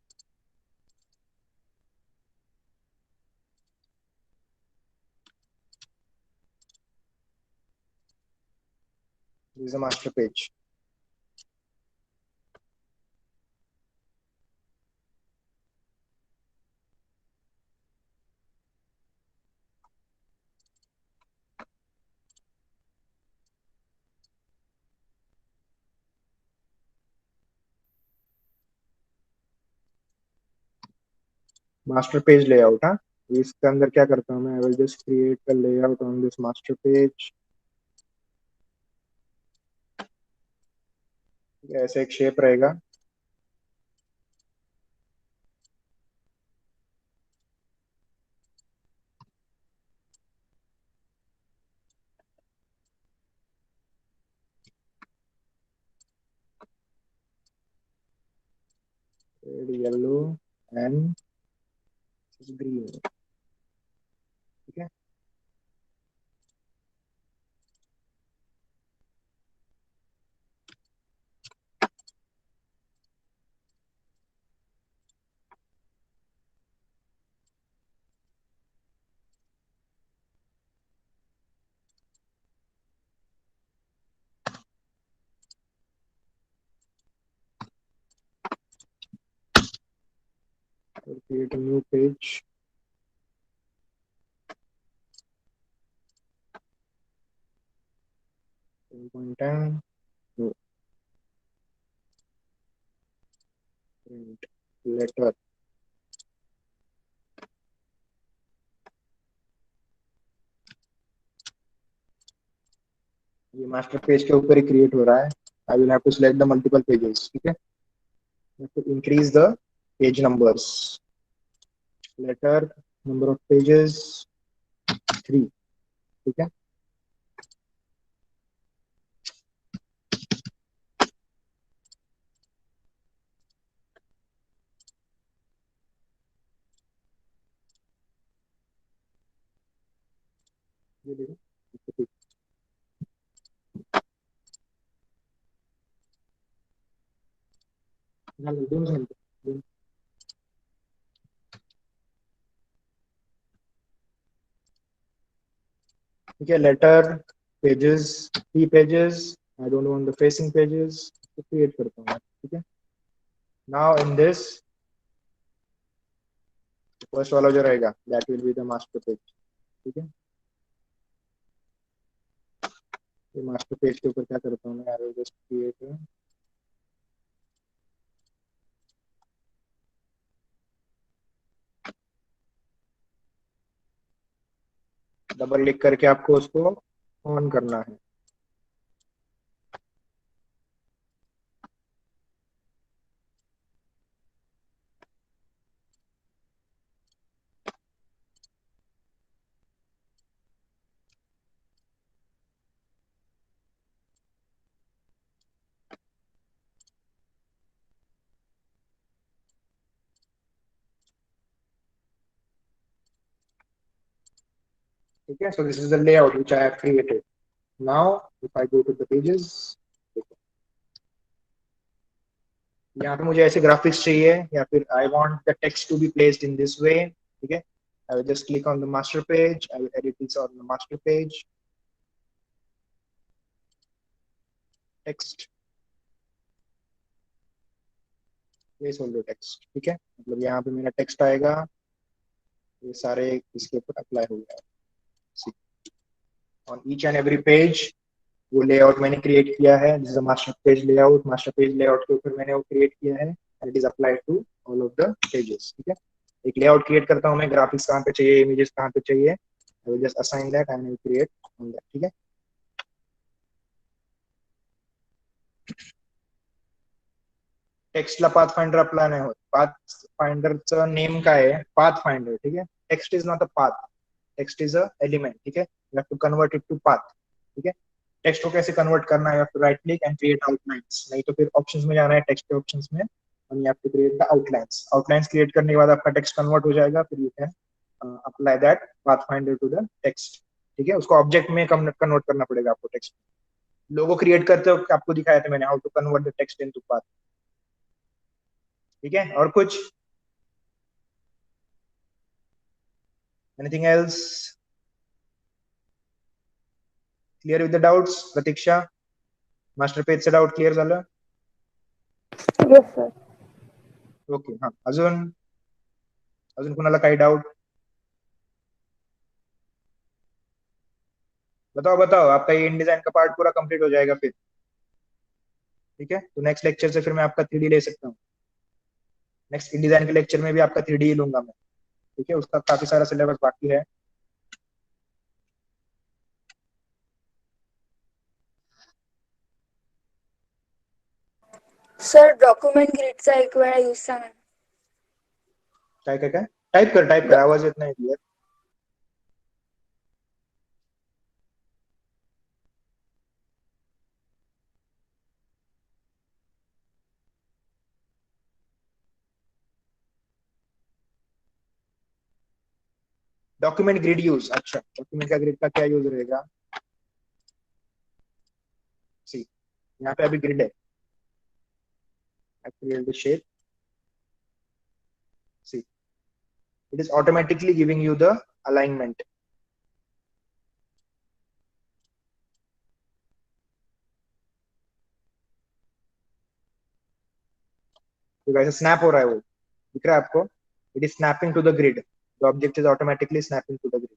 this is a master page. Master page layout. हाँ, इसके अंदर क्या करता हूँ मैं? I will just create a layout on this master page. ऐसे एक शेप रहेगा. Red, yellow and green. ठीक है. Create a new page. content new print letter. ये मास्टर पेज के ऊपर ही क्रिएट हो रहा है. I will have to select the multiple pages. ठीक है. to increase the page numbers. Letter, number of pages 3. ठीक है. ये देखो. दोनों साइड. ठीक है. Letter pages 3 pages. I don't want the facing pages. तो क्रिएट करता हूँ. ठीक है. नाउ इन दिस फर्स्ट वाला जो रहेगा that will be the master page. ठीक है. ये मास्टर पेज के ऊपर क्या करता हूँ मैं, I will just create, double click करके आपको उसको ऑन करना है। ठीक है, so this is the layout which I have created. Now if I go to the pages, यहाँ पे मुझे ऐसे ग्राफिक्स चाहिए, या फिर I want the text to be placed in this way. ठीक है, I will just click on the master page, I will edit this on the master page, text, place holder text. ठीक है, मतलब यहाँ पे मेरा टेक्स्ट आएगा, ये सारे इसके ऊपर अप्लाई हो गया on each and every page. वो लेआउट मैंने क्रिएट किया है, this is a master page layout. Master page layout के ऊपर मैंने वो क्रिएट किया है, and it is applied to all of the pages. ठीक है, एक लेआउट क्रिएट करता हूँ मैं, ग्राफिक्स कहाँ पे चाहिए, इमेजेस कहाँ पे चाहिए, आई will just assign that and I will create on that. ठीक है, टेक्स्टला पाथ फाइंडर अप्लाय नाही होत, पाथ फाइंडरचं नेम काय आहे, पाथ फाइंडर। ठीक है, text is not a path, text is a element. ठीक है, you have to convert it to path. ठीक है, टेक्स्ट को कैसे कन्वर्ट करना है, you have to right click and create outlines, नहीं तो फिर ऑप्शंस में जाना है, टेक्स्ट के ऑप्शंस में, और you have to create the outlines. Outlines create करने के बाद आपका टेक्स्ट कन्वर्ट हो जाएगा, फिर you can apply that path finder to the text. ठीक है, उसको ऑब्जेक्ट में कन्वर्ट करना पड़ेगा आपको टेक्स्ट। लोगो क्रिएट करते हो आपको दिखाया था मैंने, how to convert the text into path. ठीक है, और कुछ, anything else, clear with the doubts? Pratiksha, master पेजचं डाउट क्लियर झालं? Yes sir. ओके, हाँ, अजून अजून कुणाला काही डाउट? बताओ बताओ, आपका ये इनडिजाइन का पार्ट पूरा कंप्लीट हो जाएगा फिर। ठीक है, तो नेक्स्ट लेक्चर से फिर मैं आपका 3D ले सकता हूँ। नेक्स्ट इनडिजाइन के लेक्चर में भी आपका 3D ही लूंगा मैं। ठीक है, उसका काफी सारा सिलेबस बाकी है। सर डॉक्युमेंट ग्रिडचा एक वेळा यूज सांगा. काय काय काय टाइप कर, आवाज येत नाही क्लियर। डॉक्यूमेंट ग्रिड यूज, अच्छा, डॉक्यूमेंट का ग्रिड का क्या यूज रहेगा? सी, यहाँ पे अभी ग्रिड है, shape, see, it is automatically giving you the alignment। तो वैसे स्नैप हो रहा है, वो दिख रहा है आपको? It is snapping to the grid, the object is automatically snapping to the grid.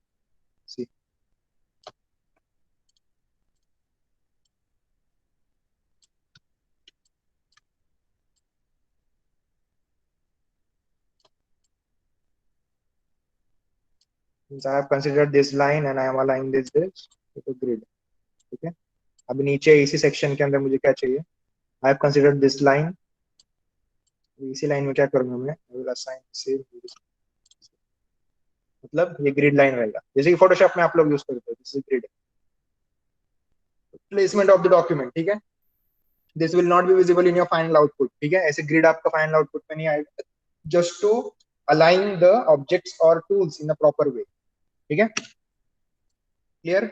See, since I have considered this line and I am aligning this to the grid। ठीक है, अब नीचे इसी सेक्शन के अंदर मुझे क्या चाहिए, I have considered this line, इसी लाइन में क्या करूंगा मैं, I will assign same, मतलब ये ग्रिड लाइन रहेगा, जैसे कि फोटोशॉप में आप लोग यूज करते हो, this is grid, placement of the document. ठीक है, this will not be visible in your final output. ठीक है, ऐसे ग्रिड आपका फाइनल आउटपुट में नहीं आएगा, just to align the objects और tools in a proper way. ठीक है, क्लियर?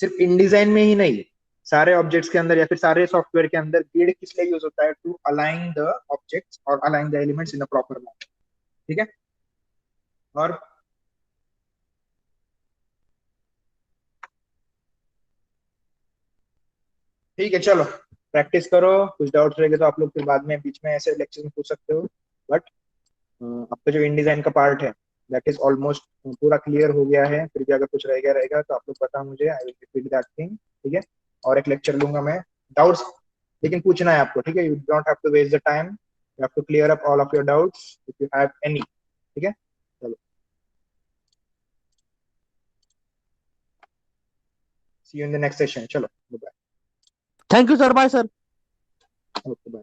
सिर्फ इनडिजाइन में ही नहीं, सारे ऑब्जेक्ट्स के अंदर या फिर सारे सॉफ्टवेयर के अंदर ग्रिड किस लिए यूज होता है, टू अलाइन द ऑब्जेक्ट्स और align the elements in a proper manner. ठीक है, और ठीक है, चलो प्रैक्टिस करो, कुछ डाउट्स रहेंगे तो आप लोग फिर बाद में बीच में ऐसे लेक्चर में पूछ सकते हो। बट आपका जो इन डिजाइन का पार्ट है, दैट इज ऑलमोस्ट पूरा क्लियर हो गया है। फिर भी अगर कुछ रह गया रहेगा तो आप लोग बता मुझे, I will repeat that thing, ठीक है। और एक लेक्चर लूंगा मैं। डाउट्स लेकिन पूछना है आपको, ठीक है। You don't have to waste the time, you have to clear up all of your doubts if you have any, ठीक है। चलो, see you in the next session. चलो, bye. Thank you sir, bye sir. Okay, bye.